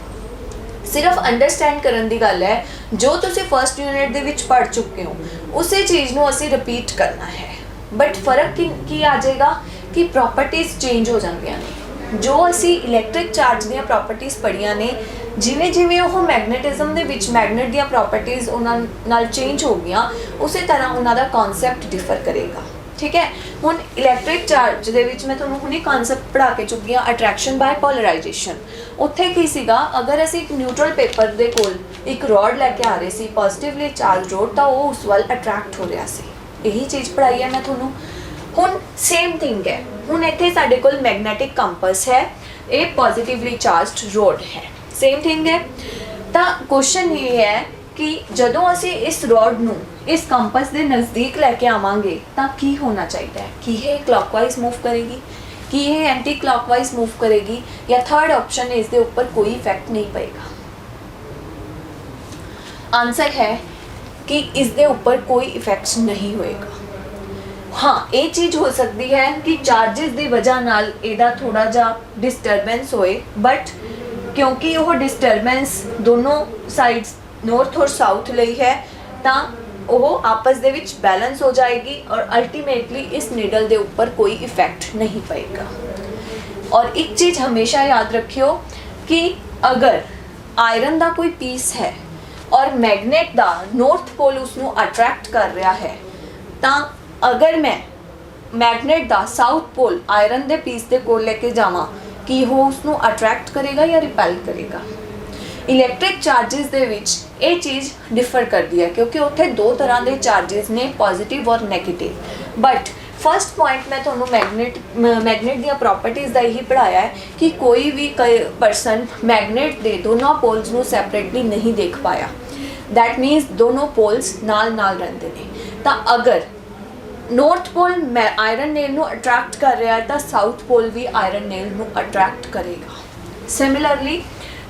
ਸਿਰਫ ਅੰਡਰਸਟੈਂਡ ਕਰਨ ਦੀ ਗੱਲ ਹੈ। ਜੋ ਤੁਸੀਂ ਫਸਟ ਯੂਨਿਟ ਦੇ ਵਿੱਚ ਪੜ੍ਹ ਚੁੱਕੇ ਹੋ ਉਸੇ ਚੀਜ਼ ਨੂੰ ਅਸੀਂ ਰਿਪੀਟ ਕਰਨਾ ਹੈ, ਬਟ ਫਰਕ ਕੀ ਆ ਜਾਏਗਾ ਕਿ ਪ੍ਰੋਪਰਟੀਜ਼ ਚੇਂਜ ਹੋ ਜਾਂਦੀਆਂ ਨੇ। ਜੋ ਅਸੀਂ ਇਲੈਕਟ੍ਰਿਕ ਚਾਰਜ ਦੀਆਂ ਪ੍ਰੋਪਰਟੀਜ਼ ਪੜ੍ਹੀਆਂ ਨੇ, ਜਿਵੇਂ ਜਿਵੇਂ ਉਹ ਮੈਗਨੇਟਿਜ਼ਮ ਦੇ ਵਿੱਚ ਮੈਗਨੇਟ ਦੀਆਂ ਪ੍ਰੋਪਰਟੀਜ਼ ਉਹਨਾਂ ਨਾਲ ਚੇਂਜ ਹੋ ਗਈਆਂ, ਉਸੇ ਤਰ੍ਹਾਂ ਉਹਨਾਂ ਦਾ ਕਨਸੈਪਟ ਡਿਫਰ ਕਰੇਗਾ। ਠੀਕ ਹੈ, ਹੁਣ ਇਲੈਕਟ੍ਰਿਕ ਚਾਰਜ ਦੇ ਵਿੱਚ ਮੈਂ ਤੁਹਾਨੂੰ ਹੁਣੇ ਕਨਸੈਪਟ ਪੜ੍ਹਾ ਕੇ ਚੁੱਕੀ ਹਾਂ, ਅਟਰੈਕਸ਼ਨ ਬਾਏ ਪੋਲਰਾਈਜੇਸ਼ਨ। ਉੱਥੇ ਕੀ ਸੀਗਾ, ਅਗਰ ਅਸੀਂ ਇੱਕ ਨਿਊਟਰਲ ਪੇਪਰ ਦੇ ਕੋਲ ਇੱਕ ਰੋਡ ਲੈ ਕੇ ਆ ਰਹੇ ਸੀ, ਪੋਜ਼ਿਟਿਵਲੀ ਚਾਰਜ ਰੋਡ, ਤਾਂ ਉਹ ਉਸ ਵੱਲ ਅਟਰੈਕਟ ਹੋ ਰਿਹਾ ਸੀ। ਇਹੀ ਚੀਜ਼ ਪੜ੍ਹਾਈ ਹੈ ਮੈਂ ਤੁਹਾਨੂੰ। ਹੁਣ ਸੇਮ ਥਿੰਗ ਹੈ, ਹੁਣ ਇੱਥੇ ਸਾਡੇ ਕੋਲ ਮੈਗਨੈਟਿਕ ਕੰਪਸ ਹੈ, ਇਹ ਪੋਜ਼ਿਟਿਵਲੀ ਚਾਰਜਡ ਰੋਡ ਹੈ, ਸੇਮ ਥਿੰਗ ਹੈ। ਤਾਂ ਕੁਐਸਚਨ ਇਹ ਹੈ ਕਿ ਜਦੋਂ ਅਸੀਂ ਇਸ ਰੋਡ ਨੂੰ ਇਸ ਕੰਪਸ ਦੇ ਨਜ਼ਦੀਕ ਲੈ ਕੇ ਆਵਾਂਗੇ ਤਾਂ ਕੀ ਹੋਣਾ ਚਾਹੀਦਾ ਹੈ? ਕਿ ਇਹ ਕਲੌਕਵਾਈਜ਼ ਮੂਵ ਕਰੇਗੀ, ਕਿ ਇਹ ਐਂਟੀ ਕਲੌਕਵਾਈਜ਼ ਮੂਵ ਕਰੇਗੀ, ਜਾਂ ਥਰਡ ਆਪਸ਼ਨ ਇਸ ਦੇ ਉੱਪਰ ਕੋਈ ਇਫੈਕਟ ਨਹੀਂ ਪਏਗਾ? ਆਨਸਰ ਹੈ ਕਿ ਇਸ ਦੇ ਉੱਪਰ ਕੋਈ ਇਫੈਕਟ ਨਹੀਂ ਹੋਏਗਾ। हाँ, ਇਹ ਚੀਜ਼ ਹੋ ਸਕਦੀ ਹੈ ਕਿ ਚਾਰजेस ਦੀ ਵਜ੍ਹਾ ਨਾਲ ਇਹਦਾ ਥੋੜਾ ਜਿਹਾ ਡਿਸਟਰਬੈਂਸ ਹੋਏ, ਬਟ ਕਿਉਂਕਿ ਉਹ ਡਿਸਟਰਬੈਂਸ ਦੋਨੋਂ ਸਾਈਡਸ ਨੌਰਥ ਔਰ ਸਾਊਥ ਲਈ ਹੈ, ਤਾਂ ਉਹ ਆਪਸ ਦੇ ਵਿੱਚ ਬੈਲੈਂਸ ਹੋ ਜਾਏਗੀ ਔਰ ਅਲਟੀਮੇਟਲੀ ਇਸ ਨੀਡਲ ਦੇ ਉੱਪਰ ਕੋਈ ਇਫੈਕਟ ਨਹੀਂ ਪਏਗਾ। ਔਰ ਇੱਕ ਚੀਜ਼ ਹਮੇਸ਼ਾ ਯਾਦ ਰੱਖਿਓ ਕਿ ਅਗਰ ਆਇਰਨ ਦਾ ਕੋਈ ਪੀਸ ਹੈ ਔਰ ਮੈਗਨੇਟ ਦਾ ਨੌਰਥ ਪੋਲ ਉਸ ਨੂੰ ਅਟਰੈਕਟ ਕਰ ਰਿਹਾ ਹੈ, ਤਾਂ ਅਗਰ ਮੈਂ ਮੈਗਨੇਟ ਦਾ ਸਾਊਥ ਪੋਲ ਆਇਰਨ ਦੇ ਪੀਸ ਦੇ ਕੋਲ ਲੈ ਕੇ ਜਾਵਾਂ, ਕਿ ਉਹ ਉਸ ਨੂੰ ਅਟਰੈਕਟ ਕਰੇਗਾ ਜਾਂ ਰਿਪੈਲ ਕਰੇਗਾ? ਇਲੈਕਟ੍ਰਿਕ ਚਾਰजेस ਦੇ ਵਿੱਚ ਇਹ ਚੀਜ਼ ਡਿਫਰ ਕਰਦੀ ਹੈ, ਕਿਉਂਕਿ ਉੱਥੇ ਦੋ ਤਰ੍ਹਾਂ ਦੇ ਚਾਰजेस ਨੇ, ਪੋਜ਼ਿਟਿਵ ਔਰ ਨੈਗੇਟਿਵ। ਬਟ ਫਸਟ ਪੁਆਇੰਟ ਮੈਂ ਤੁਹਾਨੂੰ ਮੈਗਨੇਟ ਦੀਆਂ ਪ੍ਰੋਪਰਟੀਜ਼ ਦਾ ਇਹੀ ਪੜ੍ਹਾਇਆ ਹੈ ਕਿ ਕੋਈ ਵੀ ਪਰਸਨ ਮੈਗਨੇਟ ਦੇ ਦੋਨੋਂ ਪੋਲਸ ਨੂੰ ਸੈਪਰੇਟਲੀ ਨਹੀਂ ਦੇਖ ਪਾਇਆ। ਦੈਟ ਮੀਨਸ ਦੋਨੋਂ ਪੋਲਸ ਨਾਲ ਨਾਲ ਰਹਿੰਦੇ ਨੇ। ਤਾਂ ਅਗਰ ਨੌਰਥ ਪੋਲ ਆਇਰਨ ਨੇਲ ਨੂੰ ਅਟਰੈਕਟ ਕਰ ਰਿਹਾ ਹੈ, ਤਾਂ ਸਾਊਥ ਪੋਲ ਵੀ ਆਇਰਨ ਨੇਲ ਨੂੰ ਅਟਰੈਕਟ ਕਰੇਗਾ। ਸਿਮਿਲਰਲੀ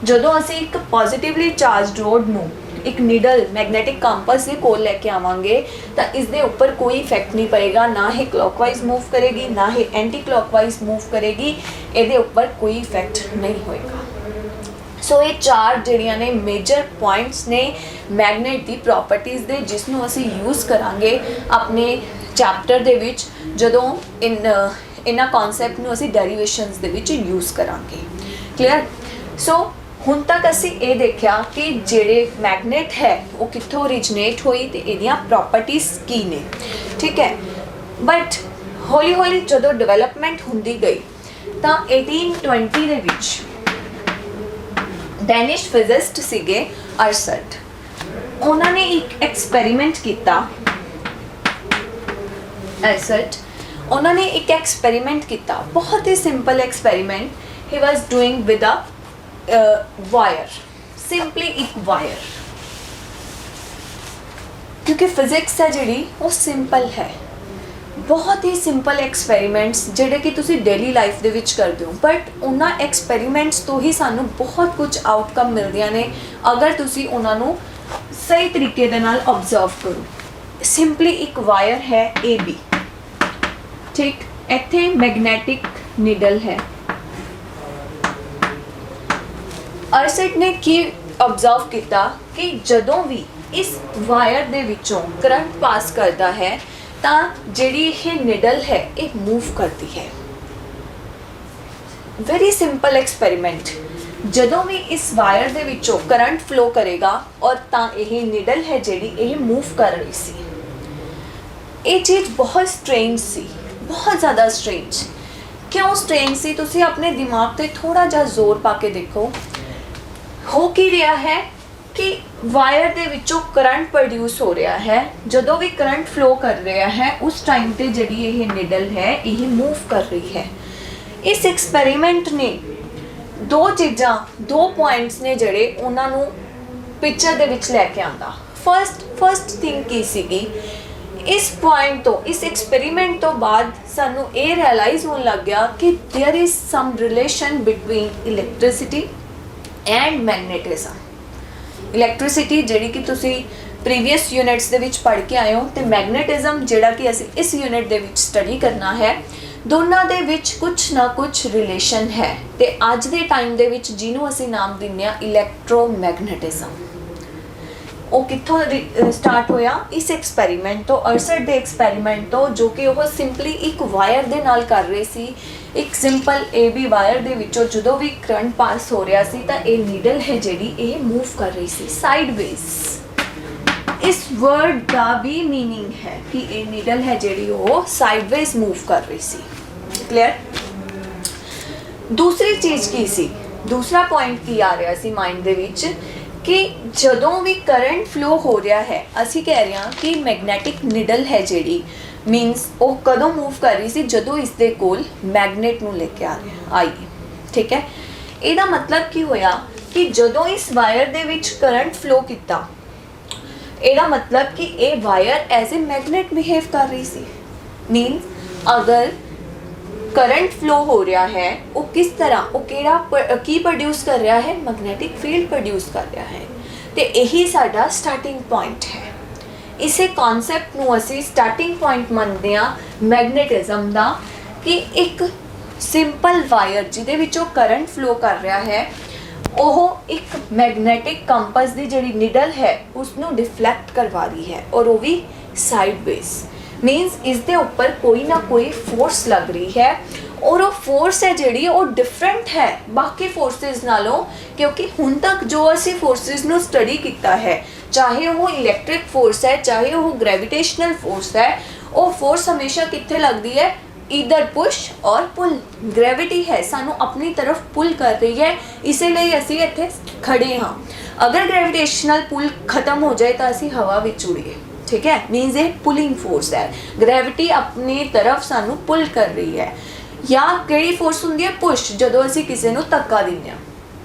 ਜਦੋਂ ਅਸੀਂ ਇੱਕ ਪੋਜ਼ਿਟਿਵਲੀ ਚਾਰਜਡ ਰੋਡ ਨੂੰ ਇੱਕ ਨੀਡਲ ਮੈਗਨੈਟਿਕ ਕੰਪਸ ਦੇ ਕੋਲ ਲੈ ਕੇ ਆਵਾਂਗੇ, ਤਾਂ ਇਸ ਦੇ ਉੱਪਰ ਕੋਈ ਇਫੈਕਟ ਨਹੀਂ ਪਏਗਾ, ਨਾ ਹੀ ਕਲੌਕਵਾਈਜ਼ ਮੂਵ ਕਰੇਗੀ, ਨਾ ਹੀ ਐਂਟੀ ਕਲੌਕਵਾਈਜ਼ ਮੂਵ ਕਰੇਗੀ, ਇਹਦੇ ਉੱਪਰ ਕੋਈ ਇਫੈਕਟ ਨਹੀਂ ਹੋਏਗਾ। ਸੋ ਇਹ ਚਾਰ ਜਿਹੜੀਆਂ ਨੇ ਮੇਜਰ ਪੁਆਇੰਟਸ ਨੇ ਮੈਗਨੇਟ ਦੀ ਪ੍ਰੋਪਰਟੀਜ਼ ਦੇ, ਜਿਸ ਨੂੰ ਅਸੀਂ ਯੂਜ਼ ਕਰਾਂਗੇ ਆਪਣੇ ਚੈਪਟਰ ਦੇ ਵਿੱਚ, ਜਦੋਂ ਇਹਨਾਂ ਕਨਸੈਪਟ ਨੂੰ ਅਸੀਂ ਡੈਰੀਵੇਸ਼ਨਸ ਦੇ ਵਿੱਚ ਯੂਜ਼ ਕਰਾਂਗੇ। ਕਲੀਅਰ? ਸੋ ਹੁਣ ਤੱਕ ਅਸੀਂ ਇਹ ਦੇਖਿਆ ਕਿ ਜਿਹੜੇ ਮੈਗਨੇਟ ਹੈ ਉਹ ਕਿੱਥੋਂ ਓਰੀਜਨੇਟ ਹੋਈ ਤੇ ਇਹਦੀਆਂ ਪ੍ਰੋਪਰਟੀਜ਼ ਕੀ ਨੇ। ਠੀਕ ਹੈ, ਬਟ ਹੌਲੀ ਹੌਲੀ ਜਦੋਂ ਡਿਵੈਲਪਮੈਂਟ ਹੁੰਦੀ ਗਈ ਤਾਂ 1820 ਦੇ ਵਿੱਚ ਡੈਨਿਸ਼ ਫਿਜ਼ਿਸਟ ਸੀਗੇ ਅਰਸਟ, ਉਹਨਾਂ ਨੇ ਇੱਕ ਐਕਸਪੈਰੀਮੈਂਟ ਕੀਤਾ। ਉਹਨਾਂ ਨੇ ਇੱਕ ਐਕਸਪੈਰੀਮੈਂਟ ਕੀਤਾ, ਬਹੁਤ ਹੀ simple experiment. He was doing with a wire, simply ਇੱਕ ਵਾਇਰ, ਕਿਉਂਕਿ ਫਿਜ਼ਿਕਸ ਹੈ ਜਿਹੜੀ ਉਹ ਸਿੰਪਲ ਹੈ। ਬਹੁਤ ਹੀ ਸਿੰਪਲ ਐਕਸਪੈਰੀਮੈਂਟਸ ਜਿਹੜੇ ਕਿ ਤੁਸੀਂ ਡੇਲੀ ਲਾਈਫ ਦੇ ਵਿੱਚ ਕਰਦੇ ਹੋ, ਬਟ ਉਹਨਾਂ ਐਕਸਪੈਰੀਮੈਂਟਸ ਤੋਂ ਹੀ ਸਾਨੂੰ ਬਹੁਤ ਕੁਝ ਆਊਟਕਮ ਮਿਲਦੀਆਂ ਨੇ ਅਗਰ ਤੁਸੀਂ ਉਹਨਾਂ ਨੂੰ ਸਹੀ ਤਰੀਕੇ ਦੇ ਨਾਲ ਆਬਜ਼ਰਵ ਕਰੋ। ਸਿੰਪਲੀ ਇੱਕ ਵਾਇਰ ਹੈ AB, ਠੀਕ, ਇੱਥੇ ਮੈਗਨੈਟਿਕ ਨੀਡਲ ਹੈ। ਅਰਸਟ ਨੇ ਕੀ ਆਬਜ਼ਰਵ ਕੀਤਾ ਕਿ ਜਦੋਂ ਵੀ ਇਸ ਵਾਇਰ ਦੇ ਵਿੱਚੋਂ ਕਰੰਟ ਪਾਸ ਕਰਦਾ ਹੈ ਤਾਂ ਜਿਹੜੀ ਇਹ ਨੀਡਲ ਹੈ ਇਹ ਮੂਵ ਕਰਦੀ ਹੈ। Very simple experiment. ਜਦੋਂ ਵੀ ਇਸ ਵਾਇਰ ਦੇ ਵਿੱਚੋਂ ਕਰੰਟ ਫਲੋ ਕਰੇਗਾ ਔਰ ਤਾਂ ਇਹ ਨੀਡਲ ਹੈ ਜਿਹੜੀ ਇਹ ਮੂਵ ਕਰ ਰਹੀ ਸੀ। ਇਹ ਚੀਜ਼ ਬਹੁਤ ਸਟ੍ਰੇਂਜ ਸੀ, ਬਹੁਤ ਜ਼ਿਆਦਾ ਸਟ੍ਰੇਂਜ। ਕਿਉਂ ਸਟ੍ਰੇਂਜ ਸੀ? ਤੁਸੀਂ ਆਪਣੇ ਦਿਮਾਗ ਤੇ ਥੋੜਾ ਜਿਹਾ ਜ਼ੋਰ ਪਾ ਕੇ ਦੇਖੋ। ਹੋ ਕੀ ਰਿਹਾ ਹੈ ਕਿ ਵਾਇਰ ਦੇ ਵਿੱਚੋਂ ਕਰੰਟ ਪ੍ਰੋਡਿਊਸ ਹੋ ਰਿਹਾ ਹੈ। ਜਦੋਂ ਵੀ ਕਰੰਟ ਫਲੋ ਕਰ ਰਿਹਾ ਹੈ ਉਸ ਟਾਈਮ ਤੇ ਜਿਹੜੀ ਇਹ ਨੀਡਲ ਹੈ ਇਹ ਮੂਵ ਕਰ ਰਹੀ ਹੈ। ਇਸ ਐਕਸਪੈਰੀਮੈਂਟ ਨੇ ਦੋ ਚੀਜ਼ਾਂ, ਦੋ ਪੁਆਇੰਟਸ ਨੇ ਜਿਹੜੇ ਉਹਨਾਂ ਨੂੰ ਪਿਕਚਰ ਦੇ ਵਿੱਚ ਲੈ ਕੇ ਆਂਦਾ। ਫਸਟ ਥਿੰਗ ਕੀ ਸੀਗੀ, ਇਸ ਪੁਆਇੰਟ ਤੋਂ, ਇਸ ਐਕਸਪੈਰੀਮੈਂਟ ਤੋਂ ਬਾਅਦ ਸਾਨੂੰ ਇਹ ਰਿਅਲਾਈਜ਼ ਹੋਣ ਲੱਗ ਗਿਆ ਕਿ there is some relation between electricity and magnetism. Electricity ਜਿਹੜੀ ਕਿ ਤੁਸੀਂ ਪ੍ਰੀਵੀਅਸ ਯੂਨਿਟਸ ਦੇ ਵਿੱਚ ਪੜ੍ਹ ਕੇ ਆਏ ਹੋ, ਤੇ ਮੈਗਨੇਟਿਜ਼ਮ ਜਿਹੜਾ ਕਿ ਅਸੀਂ ਇਸ ਯੂਨਿਟ ਦੇ ਵਿੱਚ ਸਟੱਡੀ ਕਰਨਾ ਹੈ, ਦੋਨਾਂ ਦੇ ਵਿੱਚ ਕੁਛ ਨਾ ਕੁਛ ਰਿਲੇਸ਼ਨ ਹੈ। ਤੇ ਅੱਜ ਦੇ ਟਾਈਮ ਦੇ ਵਿੱਚ ਜਿਹਨੂੰ ਅਸੀਂ ਨਾਮ ਦਿੰਦੇ ਹਾਂ ਇਲੈਕਟ੍ਰੋਮੈਗਨੇਟਿਜ਼ਮ, ਉਹ ਕਿੱਥੋਂ ਸਟਾਰਟ ਹੋਇਆ? ਇਸ ਐਕਸਪੈਰੀਮੈਂਟ ਤੋਂ, ਅਰਸਟ ਦੇ ਐਕਸਪੈਰੀਮੈਂਟ ਤੋਂ, ਜੋ ਕਿ ਉਹ ਸਿੰਪਲੀ ਇੱਕ ਵਾਇਰ ਦੇ ਨਾਲ ਕਰ ਰਹੇ ਸੀ। ਇੱਕ ਸਿੰਪਲ AB ਵਾਇਰ ਦੇ ਵਿੱਚੋਂ ਜਦੋਂ ਵੀ ਕਰੰਟ ਪਾਸ ਹੋ ਰਿਹਾ ਸੀ ਤਾਂ ਇਹ ਨੀਡਲ ਹੈ ਜਿਹੜੀ ਇਹ ਮੂਵ ਕਰ ਰਹੀ ਸੀ ਸਾਈਡਵੇਜ਼। ਇਸ ਵਰਡ ਦਾ ਵੀ ਮੀਨਿੰਗ ਹੈ ਕਿ ਇਹ ਨੀਡਲ ਹੈ ਜਿਹੜੀ ਉਹ ਸਾਈਡਵੇਜ਼ ਮੂਵ ਕਰ ਰਹੀ ਸੀ। ਕਲੀਅਰ? ਦੂਸਰੀ ਚੀਜ਼ ਕੀ ਸੀ? ਦੂਸਰਾ ਪੁਆਇੰਟ ਕੀ ਆ ਰਿਹਾ ਸੀ ਮਾਈਂਡ ਦੇ ਵਿੱਚ ਕਿ ਜਦੋਂ ਵੀ ਕਰੰਟ ਫਲੋ ਹੋ ਰਿਹਾ ਹੈ, ਅਸੀਂ ਕਹਿ ਰਹੇ ਹਾਂ ਕਿ ਮੈਗਨੈਟਿਕ ਨੀਡਲ ਹੈ ਜਿਹੜੀ, ਮੀਨਸ ਉਹ ਕਦੋਂ ਮੂਵ ਕਰ ਰਹੀ ਸੀ? ਜਦੋਂ ਇਸ ਦੇ ਕੋਲ ਮੈਗਨੇਟ ਨੂੰ ਲੈ ਕੇ ਆਈ। ਠੀਕ ਹੈ, ਇਹਦਾ ਮਤਲਬ ਕੀ ਹੋਇਆ ਕਿ ਜਦੋਂ ਇਸ ਵਾਇਰ ਦੇ ਵਿੱਚ ਕਰੰਟ ਫਲੋ ਕੀਤਾ, ਇਹਦਾ ਮਤਲਬ ਕਿ ਇਹ wire as a magnet behave ਕਰ ਰਹੀ ਸੀ। ਮੀਨਸ ਅਗਰ करंट फ्लो हो रहा है, वो किस तरह, वो केड़ा की प्रोड्यूस कर रहा है? मैग्नेटिक फील्ड प्रोड्यूस कर रहा है। तो यही साडा स्टार्टिंग पॉइंट है। इसे कॉन्सैप्ट नूं असीं स्टार्टिंग पॉइंट मनदे हां मैगनेटिज्म दा, कि एक सिंपल वायर जिहदे विचों करंट फ्लो कर रहा है, ਉਹ एक मैगनेटिक कंपस ਦੀ ਜਿਹੜੀ ਨੀਡਲ ਹੈ ਉਸਨੂੰ ਡਿਫਲੈਕਟ ਕਰਵਾ ਰਹੀ ਹੈ, और वो भी ਸਾਈਡਵੇਜ਼। मीनस इस दे उपर कोई ना कोई फोर्स लग रही है, और वो फोर्स है जिहड़ी वो डिफरेंट है बाकी फोर्सेस नालों, क्योंकि हुण तक जो असी फोर्सेस नूं स्टडी कीता है, चाहे वो इलैक्ट्रिक फोर्स है, चाहे वो ग्रेविटेशनल फोर्स है, वो फोर्स हमेशा कित्थे लगदी है? इधर पुश और पुल। ग्रेविटी है सानू अपनी तरफ पुल कर रही है, इसीलिए असी इत्थे खड़े हाँ। अगर ग्रेविटेशनल पुल खत्म हो जाए तो असी हवा विच उड़ीए। ठीक है, मीनस ये पुलिंग फोर्स है, ग्रेविटी अपनी तरफ सानू पुल कर रही है। या किहड़ी फोर्स हुंदी है? पुश, जदों असी किसी नूं धक्का दिंदे हां।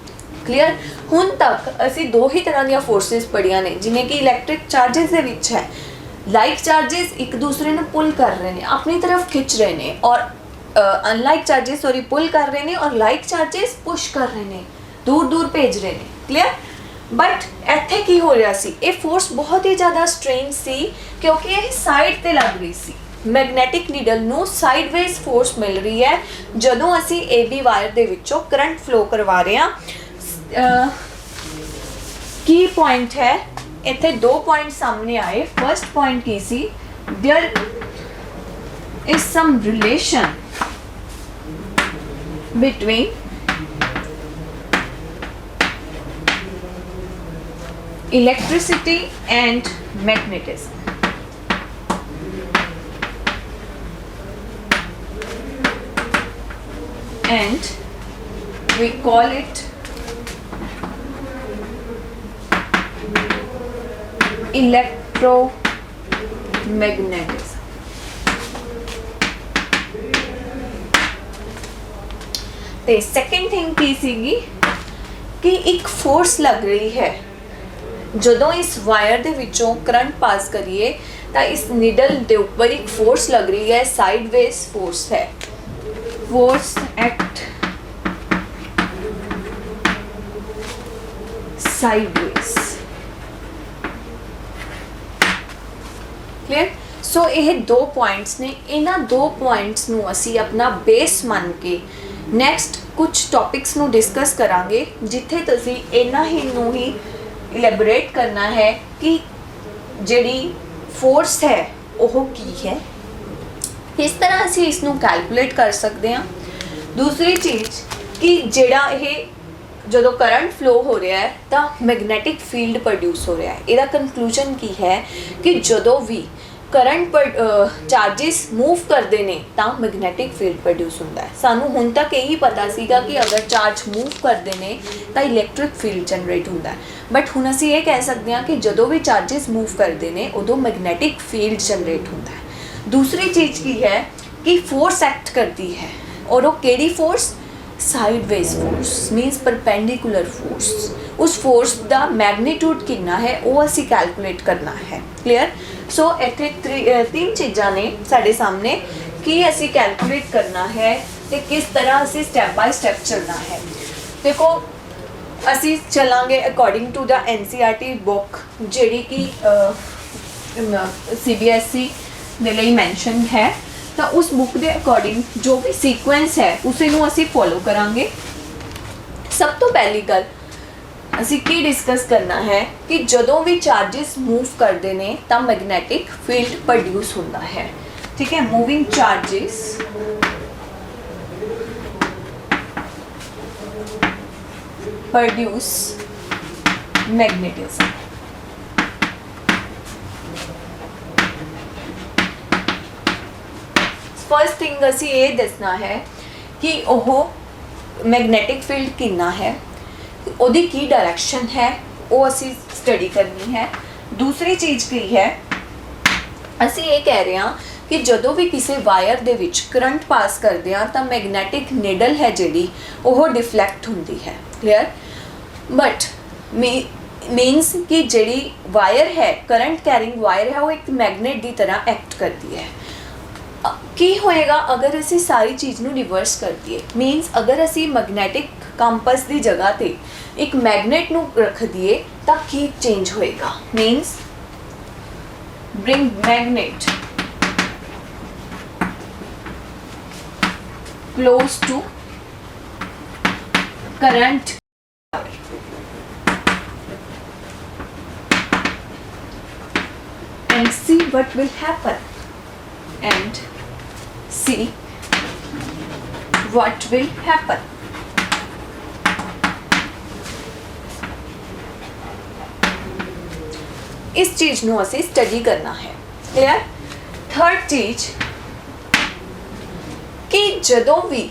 क्लीयर? हुण तक असी दो ही तरह दी फोर्सेस पढ़ियां ने, जिवें कि इलैक्ट्रिक चार्जेस दे विच है, लाइक चार्जेस एक दूसरे नूं पुल कर रहे हैं, अपनी तरफ खिंच रहे हैं, और अनलाइक चार्जेस पुल कर रहे हैं, और लाइक चार्जेस पुश कर रहे हैं, दूर दूर भेज रहे हैं। क्लीयर? बट इत्थे की हो रहा सी? ये फोर्स बहुत ही ज़्यादा स्ट्रेन सी, क्योंकि ये साइड ते लग रही सी। मैगनैटिक नीडल नूं साइडवेज फोर्स मिल रही है जदों असी AB वायर दे विचों करंट फ्लो करवा रहे हैं। की पॉइंट है इत्थे? दो पॉइंट सामने आए। फर्स्ट पॉइंट की सी? There is some relation between electricity and magnetism। And we call it electromagnetism। ते सेकेंड थिंग की सीगी कि एक फोर्स लग रही है ਜਦੋਂ इस वायर ਦੇ ਵਿੱਚੋਂ करंट पास करिए तो इस नीडल के ऊपर एक फोर्स लग रही है, साइडवेज फोर्स है। Force act sideways. क्लियर? सो ये दो पॉइंट्स ने, इन्हां दो पॉइंट्स नूं असी अपना बेस मान के नैक्सट कुछ टॉपिक्स नूं डिस्कस करांगे, जिथे तुसीं इन्हां ही नूं ही इलैबोरेट करना है कि जिहड़ी फोर्स है वह की है, किस तरह असी इसनूं कैलकुलेट कर सकते हैं। दूसरी चीज़ कि जिहड़ा ये जदों करंट फ्लो हो रहा है तो मैगनैटिक फील्ड प्रोड्यूस हो रहा है। इहदा कंक्लूजन की है कि जदों भी करंट पर चार्जिस मूव करते हैं तो मैगनैटिक फील्ड प्रोड्यूस होता है। सानू हुण तक यही पता सीगा कि अगर चार्ज मूव करते हैं तो इलैक्ट्रिक फील्ड जनरेट होता है, बट हुण असीं ये कह सकते हैं कि जदों भी चार्जिस मूव करते हैं उदों मैगनैटिक फील्ड जनरेट होता है। दूसरी चीज़ की है कि फोर्स एक्ट करती है, और वो केड़ी force? Sideways force means perpendicular force, ਉਸ ਫੋਰਸ ਦਾ ਮੈਗਨੀਟਿਊਡ ਕਿੰਨਾ ਹੈ ਉਹ ਅਸੀਂ ਕੈਲਕੂਲੇਟ ਕਰਨਾ ਹੈ। ਕਲੀਅਰ। ਸੋ ਇੱਥੇ ਤਿੰਨ ਚੀਜ਼ਾਂ ਨੇ ਸਾਡੇ ਸਾਹਮਣੇ ਕਿ ਅਸੀਂ ਕੈਲਕੂਲੇਟ ਕਰਨਾ ਹੈ ਤੇ ਕਿਸ ਤਰ੍ਹਾਂ ਅਸੀਂ ਸਟੈਪ ਬਾय ਸਟੈਪ ਚੱਲਣਾ ਹੈ। ਦੇਖੋ ਅਸੀਂ ਚੱਲਾਂਗੇ according to the NCERT book ਜਿਹੜੀ ਕਿ CBSE ਦੇ ਲਈ ਮੈਂਸ਼ਨ ਹੈ, ਤਾਂ ਉਸ ਬੁੱਕ ਦੇ ਅਕੋਰਡਿੰਗ ਜੋ ਵੀ ਸੀਕੁਐਂਸ ਹੈ ਉਸੇ ਨੂੰ ਅਸੀਂ ਫੋਲੋ ਕਰਾਂਗੇ। ਸਭ ਤੋਂ ਪਹਿਲੀ ਗੱਲ ਅਸੀਂ ਕੀ ਡਿਸਕਸ ਕਰਨਾ ਹੈ ਕਿ ਜਦੋਂ ਵੀ ਚਾਰजेस ਮੂਵ ਕਰਦੇ ਨੇ ਤਾਂ ਮੈਗਨੈਟਿਕ ਫੀਲਡ ਪ੍ਰੋਡਿਊਸ ਹੁੰਦਾ ਹੈ। ਠੀਕ ਹੈ, moving charges produce magnetism। First thing ਅਸੀਂ ਇਹ ਦੱਸਣਾ ਹੈ ਕਿ ਉਹ ਮੈਗਨੈਟਿਕ ਫੀਲਡ ਕਿੰਨਾ ਹੈ, ਉਹਦੀ ਕੀ ਡਾਇਰੈਕਸ਼ਨ ਹੈ, ਉਹ ਅਸੀਂ ਸਟੱਡੀ ਕਰਨੀ ਹੈ। ਦੂਸਰੀ ਚੀਜ਼ ਕੀ ਹੈ, ਅਸੀਂ ਇਹ ਕਹਿ ਰਹੇ ਹਾਂ ਕਿ ਜਦੋਂ ਵੀ ਕਿਸੇ ਵਾਇਰ ਦੇ ਵਿੱਚ ਕਰੰਟ ਪਾਸ ਕਰਦੇ ਹਾਂ ਤਾਂ ਮੈਗਨੈਟਿਕ ਨੀਡਲ ਹੈ ਜਿਹੜੀ ਉਹ ਡਿਫਲੈਕਟ ਹੁੰਦੀ ਹੈ। ਕਲੀਅਰ। ਬਟ ਮੀਨਸ ਕਿ ਜਿਹੜੀ ਵਾਇਰ ਹੈ, ਕਰੰਟ ਕੈਰਿੰਗ ਵਾਇਰ ਹੈ, ਉਹ ਇੱਕ ਮੈਗਨੇਟ ਦੀ ਤਰ੍ਹਾਂ ਐਕਟ ਕਰਦੀ ਹੈ। ਕੀ ਹੋਏਗਾ ਅਗਰ ਅਸੀਂ ਸਾਰੀ ਚੀਜ਼ ਨੂੰ ਰਿਵਰਸ ਕਰ ਦਈਏ, ਮੀਨਸ ਅਗਰ ਅਸੀਂ ਮੈਗਨੈਟਿਕ ਕੰਪਸ ਦੀ ਜਗ੍ਹਾ ਤੇ ਇੱਕ ਮੈਗਨੇਟ ਨੂੰ ਰੱਖ ਦਈਏ ਤਾਂ ਕੀ ਚੇਂਜ ਹੋਏਗਾ। Means bring magnet close to current and see what will happen, and see what will happen। इस चीज ਨੂੰ ਅਸੀਂ ਸਟੱਡੀ ਕਰਨਾ ਹੈ। ਕਲੀਅਰ। ਥਰਡ ਚੀਜ਼ ਕਿ ਜਦੋਂ ਵੀ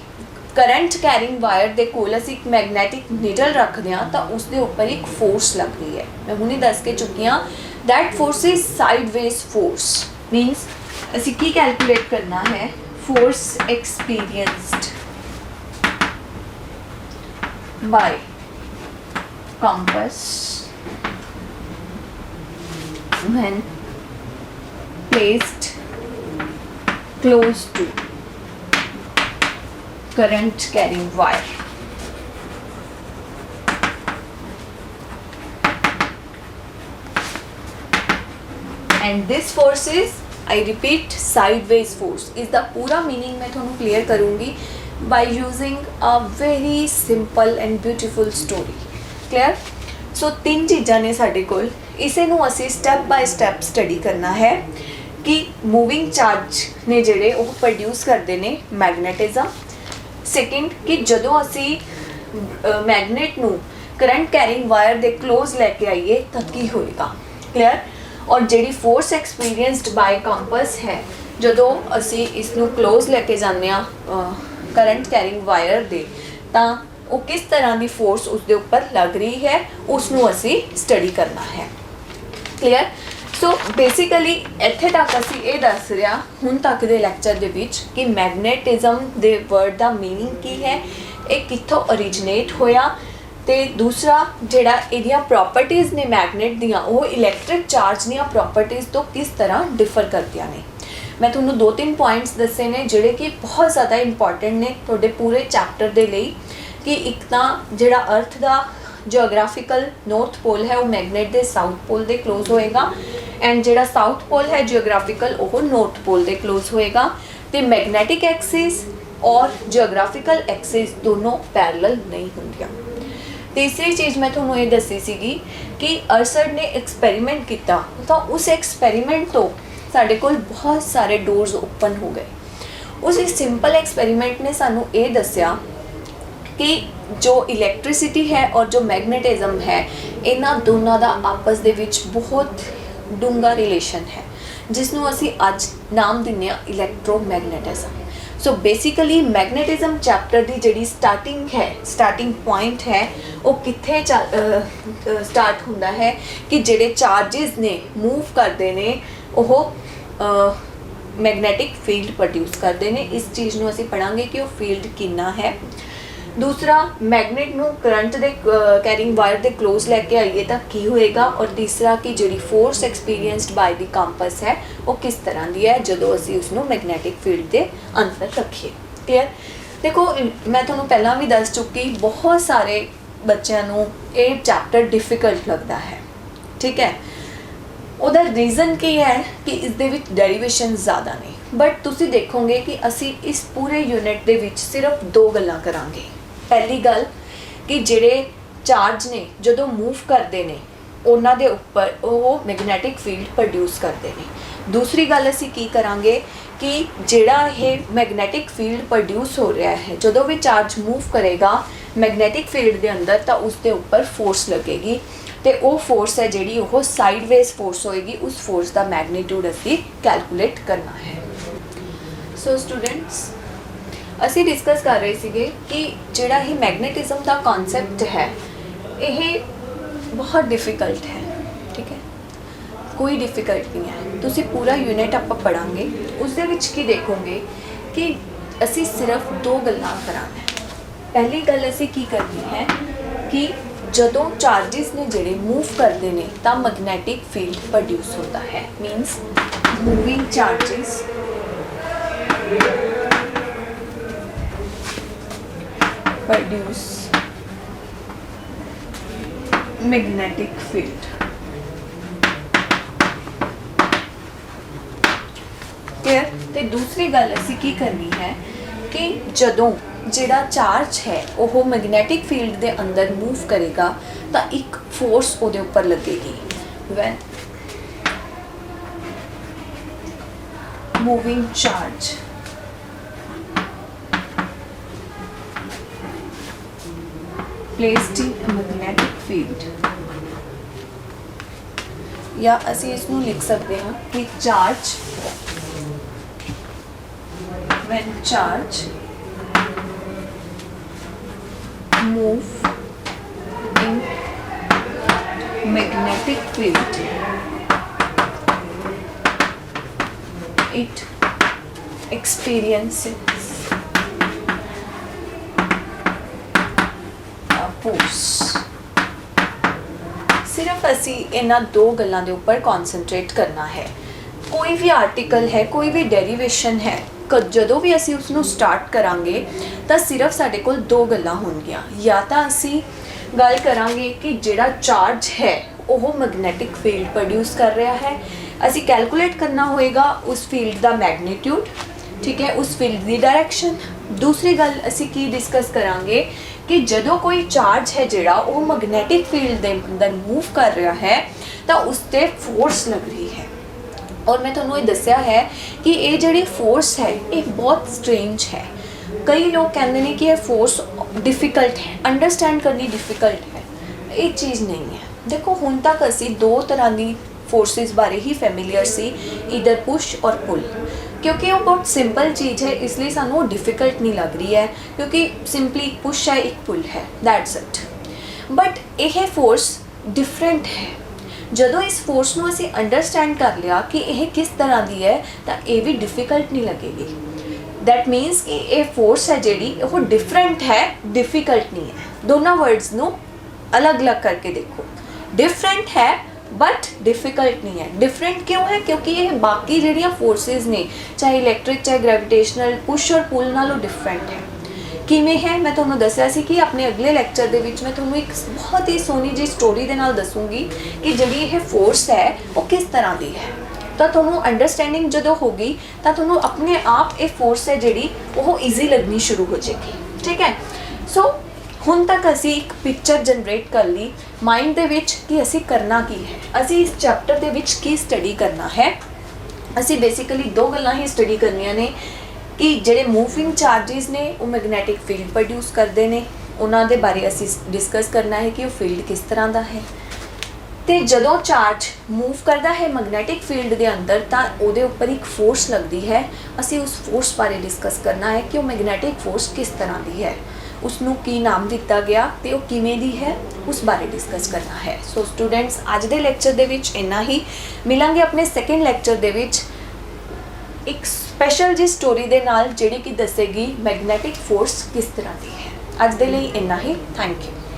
ਕਰੰਟ ਕੈਰਿੰਗ ਵਾਇਰ ਦੇ ਕੋਲ ਅਸੀਂ ਇੱਕ ਮੈਗਨੈਟਿਕ ਨੀਡਲ ਰੱਖਦੇ ਹਾਂ ਤਾਂ ਉਸ ਦੇ ਉੱਪਰ ਇੱਕ ਫੋਰਸ ਲੱਗਦੀ ਹੈ। ਮੈਂ ਹੁਣੇ ਦੱਸ ਕੇ ਚੁੱਕੀ ਹਾਂ, that force is sideways force. Means ਅਸੀਂ ਕੀ ਕੈਲਕੂਲੇਟ ਕਰਨਾ ਹੈ, force experienced by compass when placed close to current carrying wire। and this force is, I repeat, sideways force। इसका पूरा मीनिंग मैं थोड़ा क्लियर करूँगी by using a very simple and beautiful story। clear। so तीन चीज़ां ने साडे कोल, इसे नू असी स्टैप बाय स्टैप स्टडी करना है कि मूविंग चार्ज ने जेड़े वो प्रोड्यूस करते हैं मैगनेटिज्म। सैकेंड कि जदों असी मैगनेट नू current carrying wire they close लैके आइए तो की होएगा। क्लियर। और जिहड़ी फोर्स एक्सपीरियंसड बाय कंपस है, जदों असी इसनू क्लोज लैके जाने करंट कैरिंग वायर दे तां वो किस तरह की फोर्स उसके उपर लग रही है उसनू असी स्टडी करना है। क्लियर। सो बेसिकली इत्थे तक असी ये दस रहा हुण तक दे लैक्चर दे विच कि मैगनेटिज्म दे वर्ड दा मीनिंग की है, ये कित्थों ओरिजिनेट होया, ते दूसरा जिहड़ा इहदियां प्रॉपर्टीज़ ने मैगनेट दियां वो इलैक्ट्रिक चार्ज दियां प्रॉपर्टीज़ तो किस तरह डिफर करदियां ने। मैं तुहानूं दो तीन पॉइंट्स दसे ने जिहड़े कि बहुत ज़्यादा इंपॉर्टेंट ने तुहाडे पूरे चैप्टर दे लई कि एक तां जिहड़ा अर्थ दा जियोग्राफिकल नॉर्थ पोल है वो मैगनेट दे साउथ पोल दे क्लोज होएगा, एंड जिहड़ा साउथ पोल है जियोग्राफिकल वो नॉर्थ पोल दे क्लोज होएगा। ते मैगनेटिक एक्सिस और जियोग्राफिकल एक्सिस दोनों पैरेलल नहीं होंदियां। तीसरी चीज़ मैं तुहानूं ये दसी सीगी कि अर्सर्ड ने एक्सपैरीमेंट किया तो उस एक्सपैरीमेंट तो साडे कोल बहुत सारे डोर्स ओपन हो गए। उस सिंपल एक्सपैरीमेंट ने सानू ये दस्या कि जो इलैक्ट्रिसिटी है और जो मैगनेटिज्म है इन्हां दोनों दा आपस दे विच बहुत डूंगा रिलेशन है, जिसनों असी अज नाम दिन्ने आ इलैक्ट्रोमैगनेटिज्म। सो बेसिकली मैगनेटिज्म चैप्टर की जिहड़ी स्टार्टिंग है, स्टार्टिंग पॉइंट है वो कित्थे स्टार्ट होंदा है कि जिहड़े चार्जेस ने मूव करते ने वो मैगनेटिक फील्ड प्रोड्यूस करते हैं। इस चीज़ नूं असी पढ़ांगे कि वो फील्ड कितना है। दूसरा मैगनेट ਨੂੰ ਕਰੰਟ ਦੇ ਕੈਰਿੰਗ ਵਾਇਰ ਦੇ ਕਲੋਜ਼ ਲੈ ਕੇ ਆਈਏ ਤਾਂ ਕੀ ਹੋਏਗਾ, ਔਰ ਤੀਸਰਾ ਕਿ ਜਿਹੜੀ ਫੋਰਸ ਐਕਸਪੀਰੀਐਂਸਡ ਬਾਈ ਦੀ ਕੰਪਸ ਹੈ ਉਹ ਕਿਸ ਤਰ੍ਹਾਂ ਦੀ ਹੈ ਜਦੋਂ ਅਸੀਂ ਉਸ ਨੂੰ ਮੈਗਨੈਟਿਕ ਫੀਲਡ ਦੇ ਅੰਦਰ ਰੱਖੀਏ। ਕਲੀਅਰ। ਦੇਖੋ ਮੈਂ ਤੁਹਾਨੂੰ ਪਹਿਲਾਂ ਵੀ ਦੱਸ ਚੁੱਕੀ, ਬਹੁਤ ਸਾਰੇ ਬੱਚਿਆਂ ਨੂੰ ਇਹ ਚੈਪਟਰ ਡਿਫਿਕਲਟ ਲੱਗਦਾ ਹੈ, ਠੀਕ ਹੈ। ਉਹਦਾ ਰੀਜ਼ਨ ਕੀ ਹੈ ਕਿ ਇਸ ਦੇ ਵਿੱਚ ਡੈਰੀਵੇਸ਼ਨ ਜ਼ਿਆਦਾ ਨੇ, ਬਟ ਤੁਸੀਂ ਦੇਖੋਗੇ ਕਿ ਅਸੀਂ ਇਸ ਪੂਰੇ ਯੂਨਿਟ ਦੇ ਵਿੱਚ ਸਿਰਫ 2 ਗੱਲਾਂ ਕਰਾਂਗੇ। ਪਹਿਲੀ ਗੱਲ ਕਿ ਜਿਹੜੇ ਚਾਰਜ ਨੇ ਜਦੋਂ ਮੂਵ ਕਰਦੇ ਨੇ ਉਹਨਾਂ ਦੇ ਉੱਪਰ ਉਹ ਮੈਗਨੈਟਿਕ ਫੀਲਡ ਪ੍ਰੋਡਿਊਸ ਕਰਦੇ ਨੇ। ਦੂਸਰੀ ਗੱਲ ਅਸੀਂ ਕੀ ਕਰਾਂਗੇ ਕਿ ਜਿਹੜਾ ਇਹ ਮੈਗਨੈਟਿਕ ਫੀਲਡ ਪ੍ਰੋਡਿਊਸ ਹੋ ਰਿਹਾ ਹੈ ਜਦੋਂ ਵੀ ਚਾਰਜ ਮੂਵ ਕਰੇਗਾ ਮੈਗਨੈਟਿਕ ਫੀਲਡ ਦੇ ਅੰਦਰ ਤਾਂ ਉਸ ਦੇ ਉੱਪਰ ਫੋਰਸ ਲੱਗੇਗੀ ਤੇ ਉਹ ਫੋਰਸ ਹੈ ਜਿਹੜੀ ਉਹ ਸਾਈਡਵੇਜ਼ ਫੋਰਸ ਹੋਏਗੀ। ਉਸ ਫੋਰਸ ਦਾ ਮੈਗਨੀਟਿਊਡ ਅਸੀਂ ਕੈਲਕੂਲੇਟ ਕਰਨਾ ਹੈ। ਸੋ ਸਟੂਡੈਂਟਸ ਅਸੀਂ ਡਿਸਕਸ ਕਰ ਰਹੇ ਸੀਗੇ ਕਿ ਜਿਹੜਾ ਇਹ ਮੈਗਨੇਟਿਜ਼ਮ ਦਾ ਕਨਸੈਪਟ ਹੈ ਇਹ ਬਹੁਤ ਡਿਫਿਕਲਟ ਹੈ, ਠੀਕ ਹੈ। ਕੋਈ ਡਿਫਿਕਲਟ ਨਹੀਂ ਹੈ। ਤੁਸੀਂ ਪੂਰਾ ਯੂਨਿਟ ਆਪਾਂ ਪੜਾਂਗੇ, ਉਸ ਦੇ ਵਿੱਚ ਕੀ ਦੇਖੋਗੇ ਕਿ ਅਸੀਂ ਸਿਰਫ 2 ਗੱਲਾਂ ਕਰਾਂਗੇ। ਪਹਿਲੀ ਗੱਲ ਅਸੀਂ ਕੀ ਕਰਨੀ ਹੈ ਕਿ ਜਦੋਂ ਚਾਰजेस ਨੇ ਜਿਹੜੇ ਮੂਵ ਕਰਦੇ ਨੇ ਤਾਂ ਮੈਗਨੈਟਿਕ ਫੀਲਡ ਪ੍ਰੋਡਿਊਸ ਹੁੰਦਾ ਹੈ। Means moving charges produce magnetic field। Clear. ਤੇ ਦੂਸਰੀ ਗੱਲ ਅਸੀਂ ਕੀ ਕਰਨੀ ਹੈ ਕਿ ਜਦੋਂ ਜਿਹੜਾ ਚਾਰਜ ਹੈ ਉਹ ਮੈਗਨੈਟਿਕ ਫੀਲਡ ਦੇ ਅੰਦਰ ਮੂਵ ਕਰੇਗਾ ਤਾਂ ਇੱਕ ਫੋਰਸ ਉਹਦੇ ਉੱਪਰ ਲੱਗੇਗੀ। when moving charge placed in a magnetic field, या ਅਸੀਂ ਇਸ ਨੂੰ ਲਿਖ ਸਕਦੇ ਹਾਂ ਕਿ charge when charge move in magnetic field it experiences force। सिर्फ ਅਸੀਂ ਇਹਨਾਂ 2 ਗੱਲਾਂ ਦੇ ਉੱਪਰ ਕਨਸੈਂਟਰੇਟ ਕਰਨਾ ਹੈ। ਕੋਈ ਵੀ ਆਰਟੀਕਲ ਹੈ, ਕੋਈ ਵੀ ਡੈਰੀਵੇਸ਼ਨ ਹੈ, ਜਦੋਂ ਵੀ ਅਸੀਂ ਉਸ ਨੂੰ ਸਟਾਰਟ ਕਰਾਂਗੇ ਤਾਂ ਸਿਰਫ ਸਾਡੇ ਕੋਲ 2 ਗੱਲਾਂ ਹੋਣਗੀਆਂ। ਜਾਂ ਤਾਂ ਅਸੀਂ ਗੱਲ ਕਰਾਂਗੇ ਕਿ ਜਿਹੜਾ ਚਾਰਜ ਹੈ ਉਹ ਮੈਗਨੈਟਿਕ ਫੀਲਡ ਪ੍ਰੋਡਿਊਸ ਕਰ ਰਿਹਾ ਹੈ, ਅਸੀਂ ਕੈਲਕੂਲੇਟ ਕਰਨਾ ਹੋਏਗਾ ਉਸ ਫੀਲਡ ਦਾ ਮੈਗਨੀਟਿਊਡ, ਠੀਕ ਹੈ, ਉਸ ਫੀਲਡ ਦੀ ਡਾਇਰੈਕਸ਼ਨ। ਦੂਸਰੀ ਗੱਲ ਅਸੀਂ ਕੀ ਡਿਸਕਸ ਕਰਾਂਗੇ ਕਿ ਜਦੋਂ ਕੋਈ ਚਾਰਜ ਹੈ ਜਿਹੜਾ ਉਹ ਮੈਗਨੈਟਿਕ ਫੀਲਡ ਦੇ ਅੰਦਰ ਮੂਵ ਕਰ ਰਿਹਾ ਹੈ ਤਾਂ ਉਸ ਤੇ ਫੋਰਸ ਲੱਗ ਰਹੀ ਹੈ। ਔਰ ਮੈਂ ਤੁਹਾਨੂੰ ਇਹ ਦੱਸਿਆ ਹੈ ਕਿ ਇਹ ਜਿਹੜੀ ਫੋਰਸ ਹੈ ਇਹ ਬਹੁਤ ਸਟ੍ਰੇਂਜ ਹੈ। ਕਈ ਲੋਕ ਕਹਿੰਦੇ ਨੇ ਕਿ ਇਹ ਫੋਰਸ ਡਿਫਿਕਲਟ ਹੈ, ਅੰਡਰਸਟੈਂਡ ਕਰਨੀ ਡਿਫਿਕਲਟ ਹੈ। ਇਹ ਚੀਜ਼ ਨਹੀਂ ਹੈ। ਦੇਖੋ ਹੁਣ ਤੱਕ ਅਸੀਂ 2 ਤਰ੍ਹਾਂ ਦੀ ਫੋਰਸਿਸ ਬਾਰੇ ਹੀ ਫੈਮਿਲੀਅਰ ਸੀ, ਈਦਰ ਪੁਸ਼ ਔਰ ਪੁੱਲ। क्योंकि वो बहुत सिंपल चीज़ है इसलिए सानू डिफिकल्ट नहीं लग रही है, क्योंकि सिंपली एक पुश है एक पुल है, दैट्स इट। बट यह फोर्स डिफरेंट है। ਜਦੋਂ ਇਸ ਫੋਰਸ ਨੂੰ ਅਸੀਂ ਅੰਡਰਸਟੈਂਡ ਕਰ ਲਿਆ ਕਿ ਇਹ ਕਿਸ ਤਰ੍ਹਾਂ ਦੀ ਹੈ ਤਾਂ ਇਹ ਵੀ ਡਿਫਿਕਲਟ ਨਹੀਂ ਲੱਗੇਗੀ। ਦੈਟ ਮੀਨਸ ਕਿ ਇਹ ਫੋਰਸ ਹੈ ਜਿਹੜੀ ਉਹ ਡਿਫਰੈਂਟ ਹੈ, ਡਿਫਿਕਲਟ ਨਹੀਂ ਹੈ। ਦੋਨਾਂ ਵਰਡਸ ਨੂੰ ਅਲੱਗ-ਅਲੱਗ ਕਰਕੇ ਦੇਖੋ। ਡਿਫਰੈਂਟ ਹੈ बट डिफिकल्ट नहीं है। डिफरेंट क्यों है? क्योंकि ये बाकी ਜਿਹੜੀਆਂ फोर्सेस ने चाहे इलैक्ट्रिक चाहे ग्रेविटेशनल पुश और पुल नालों डिफरेंट है। ਕਿਵੇਂ ਹੈ ਮੈਂ ਤੁਹਾਨੂੰ ਦੱਸਿਆ ਸੀ ਕਿ ਆਪਣੇ ਅਗਲੇ ਲੈਕਚਰ ਦੇ ਵਿੱਚ ਮੈਂ ਤੁਹਾਨੂੰ ਇੱਕ ਬਹੁਤ ਹੀ ਸੋਹਣੀ ਜਿਹੀ ਸਟੋਰੀ ਦੇ ਨਾਲ ਦੱਸੂਗੀ ਕਿ ਜਿਹੜੀ ਇਹ ਫੋਰਸ ਹੈ ਉਹ ਕਿਸ ਤਰ੍ਹਾਂ ਦੀ ਹੈ। ਤਾਂ ਤੁਹਾਨੂੰ ਅੰਡਰਸਟੈਂਡਿੰਗ ਜਦੋਂ ਹੋਗੀ ਤਾਂ ਤੁਹਾਨੂੰ ਆਪਣੇ ਆਪ ਇਹ ਫੋਰਸ ਹੈ ਜਿਹੜੀ ਉਹ ਈਜ਼ੀ ਲੱਗਣੀ ਸ਼ੁਰੂ ਹੋ ਜਾਏਗੀ, ਠੀਕ ਹੈ। ਸੋ ਹੁਣ ਤੱਕ ਅਸੀਂ ਇੱਕ ਪਿਕਚਰ ਜਨਰੇਟ ਕਰ ਲਈ ਮਾਈਂਡ ਦੇ ਵਿੱਚ ਕਿ ਅਸੀਂ ਕਰਨਾ ਕੀ ਹੈ, ਅਸੀਂ ਇਸ ਚੈਪਟਰ ਦੇ ਵਿੱਚ ਕੀ ਸਟੱਡੀ ਕਰਨਾ ਹੈ। ਅਸੀਂ ਬੇਸਿਕਲੀ 2 ਗੱਲਾਂ ਹੀ ਸਟੱਡੀ ਕਰਨੀਆਂ ਨੇ ਕਿ ਜਿਹੜੇ ਮੂਵਿੰਗ ਚਾਰजेस ਨੇ ਉਹ ਮੈਗਨੈਟਿਕ ਫੀਲਡ ਪ੍ਰੋਡਿਊਸ ਕਰਦੇ ਨੇ, ਉਹਨਾਂ ਦੇ ਬਾਰੇ ਅਸੀਂ ਡਿਸਕਸ ਕਰਨਾ ਹੈ ਕਿ ਉਹ ਫੀਲਡ ਕਿਸ ਤਰ੍ਹਾਂ ਦਾ ਹੈ। ਤੇ ਜਦੋਂ ਚਾਰਜ ਮੂਵ ਕਰਦਾ ਹੈ ਮੈਗਨੈਟਿਕ ਫੀਲਡ ਦੇ ਅੰਦਰ ਤਾਂ ਉਹਦੇ ਉੱਪਰ ਇੱਕ ਫੋਰਸ ਲੱਗਦੀ ਹੈ। ਅਸੀਂ ਉਸ ਫੋਰਸ ਬਾਰੇ ਡਿਸਕਸ ਕਰਨਾ ਹੈ ਕਿ ਉਹ ਮੈਗਨੈਟਿਕ ਫੋਰਸ ਕਿਸ ਤਰ੍ਹਾਂ ਦੀ ਹੈ, ਉਸਨੂੰ ਕੀ ਨਾਮ ਦਿੱਤਾ ਗਿਆ ਤੇ ਉਹ ਕਿਵੇਂ ਦੀ ਹੈ, ਉਸ ਬਾਰੇ ਡਿਸਕਸ ਕਰਨਾ ਹੈ। ਸੋ ਸਟੂਡੈਂਟਸ ਅੱਜ ਦੇ ਲੈਕਚਰ ਦੇ ਵਿੱਚ ਇੰਨਾ ਹੀ। ਮਿਲਾਂਗੇ ਆਪਣੇ ਸੈਕੰਡ ਲੈਕਚਰ ਦੇ ਵਿੱਚ ਇੱਕ ਸਪੈਸ਼ਲ ਜੀ ਸਟੋਰੀ ਦੇ ਨਾਲ ਜਿਹੜੀ ਕਿ ਦੱਸੇਗੀ ਮੈਗਨੈਟਿਕ ਫੋਰਸ ਕਿਸ ਤਰ੍ਹਾਂ ਦੀ ਹੈ। ਅੱਜ ਦੇ ਲਈ ਇੰਨਾ ਹੀ, ਥੈਂਕ ਯੂ।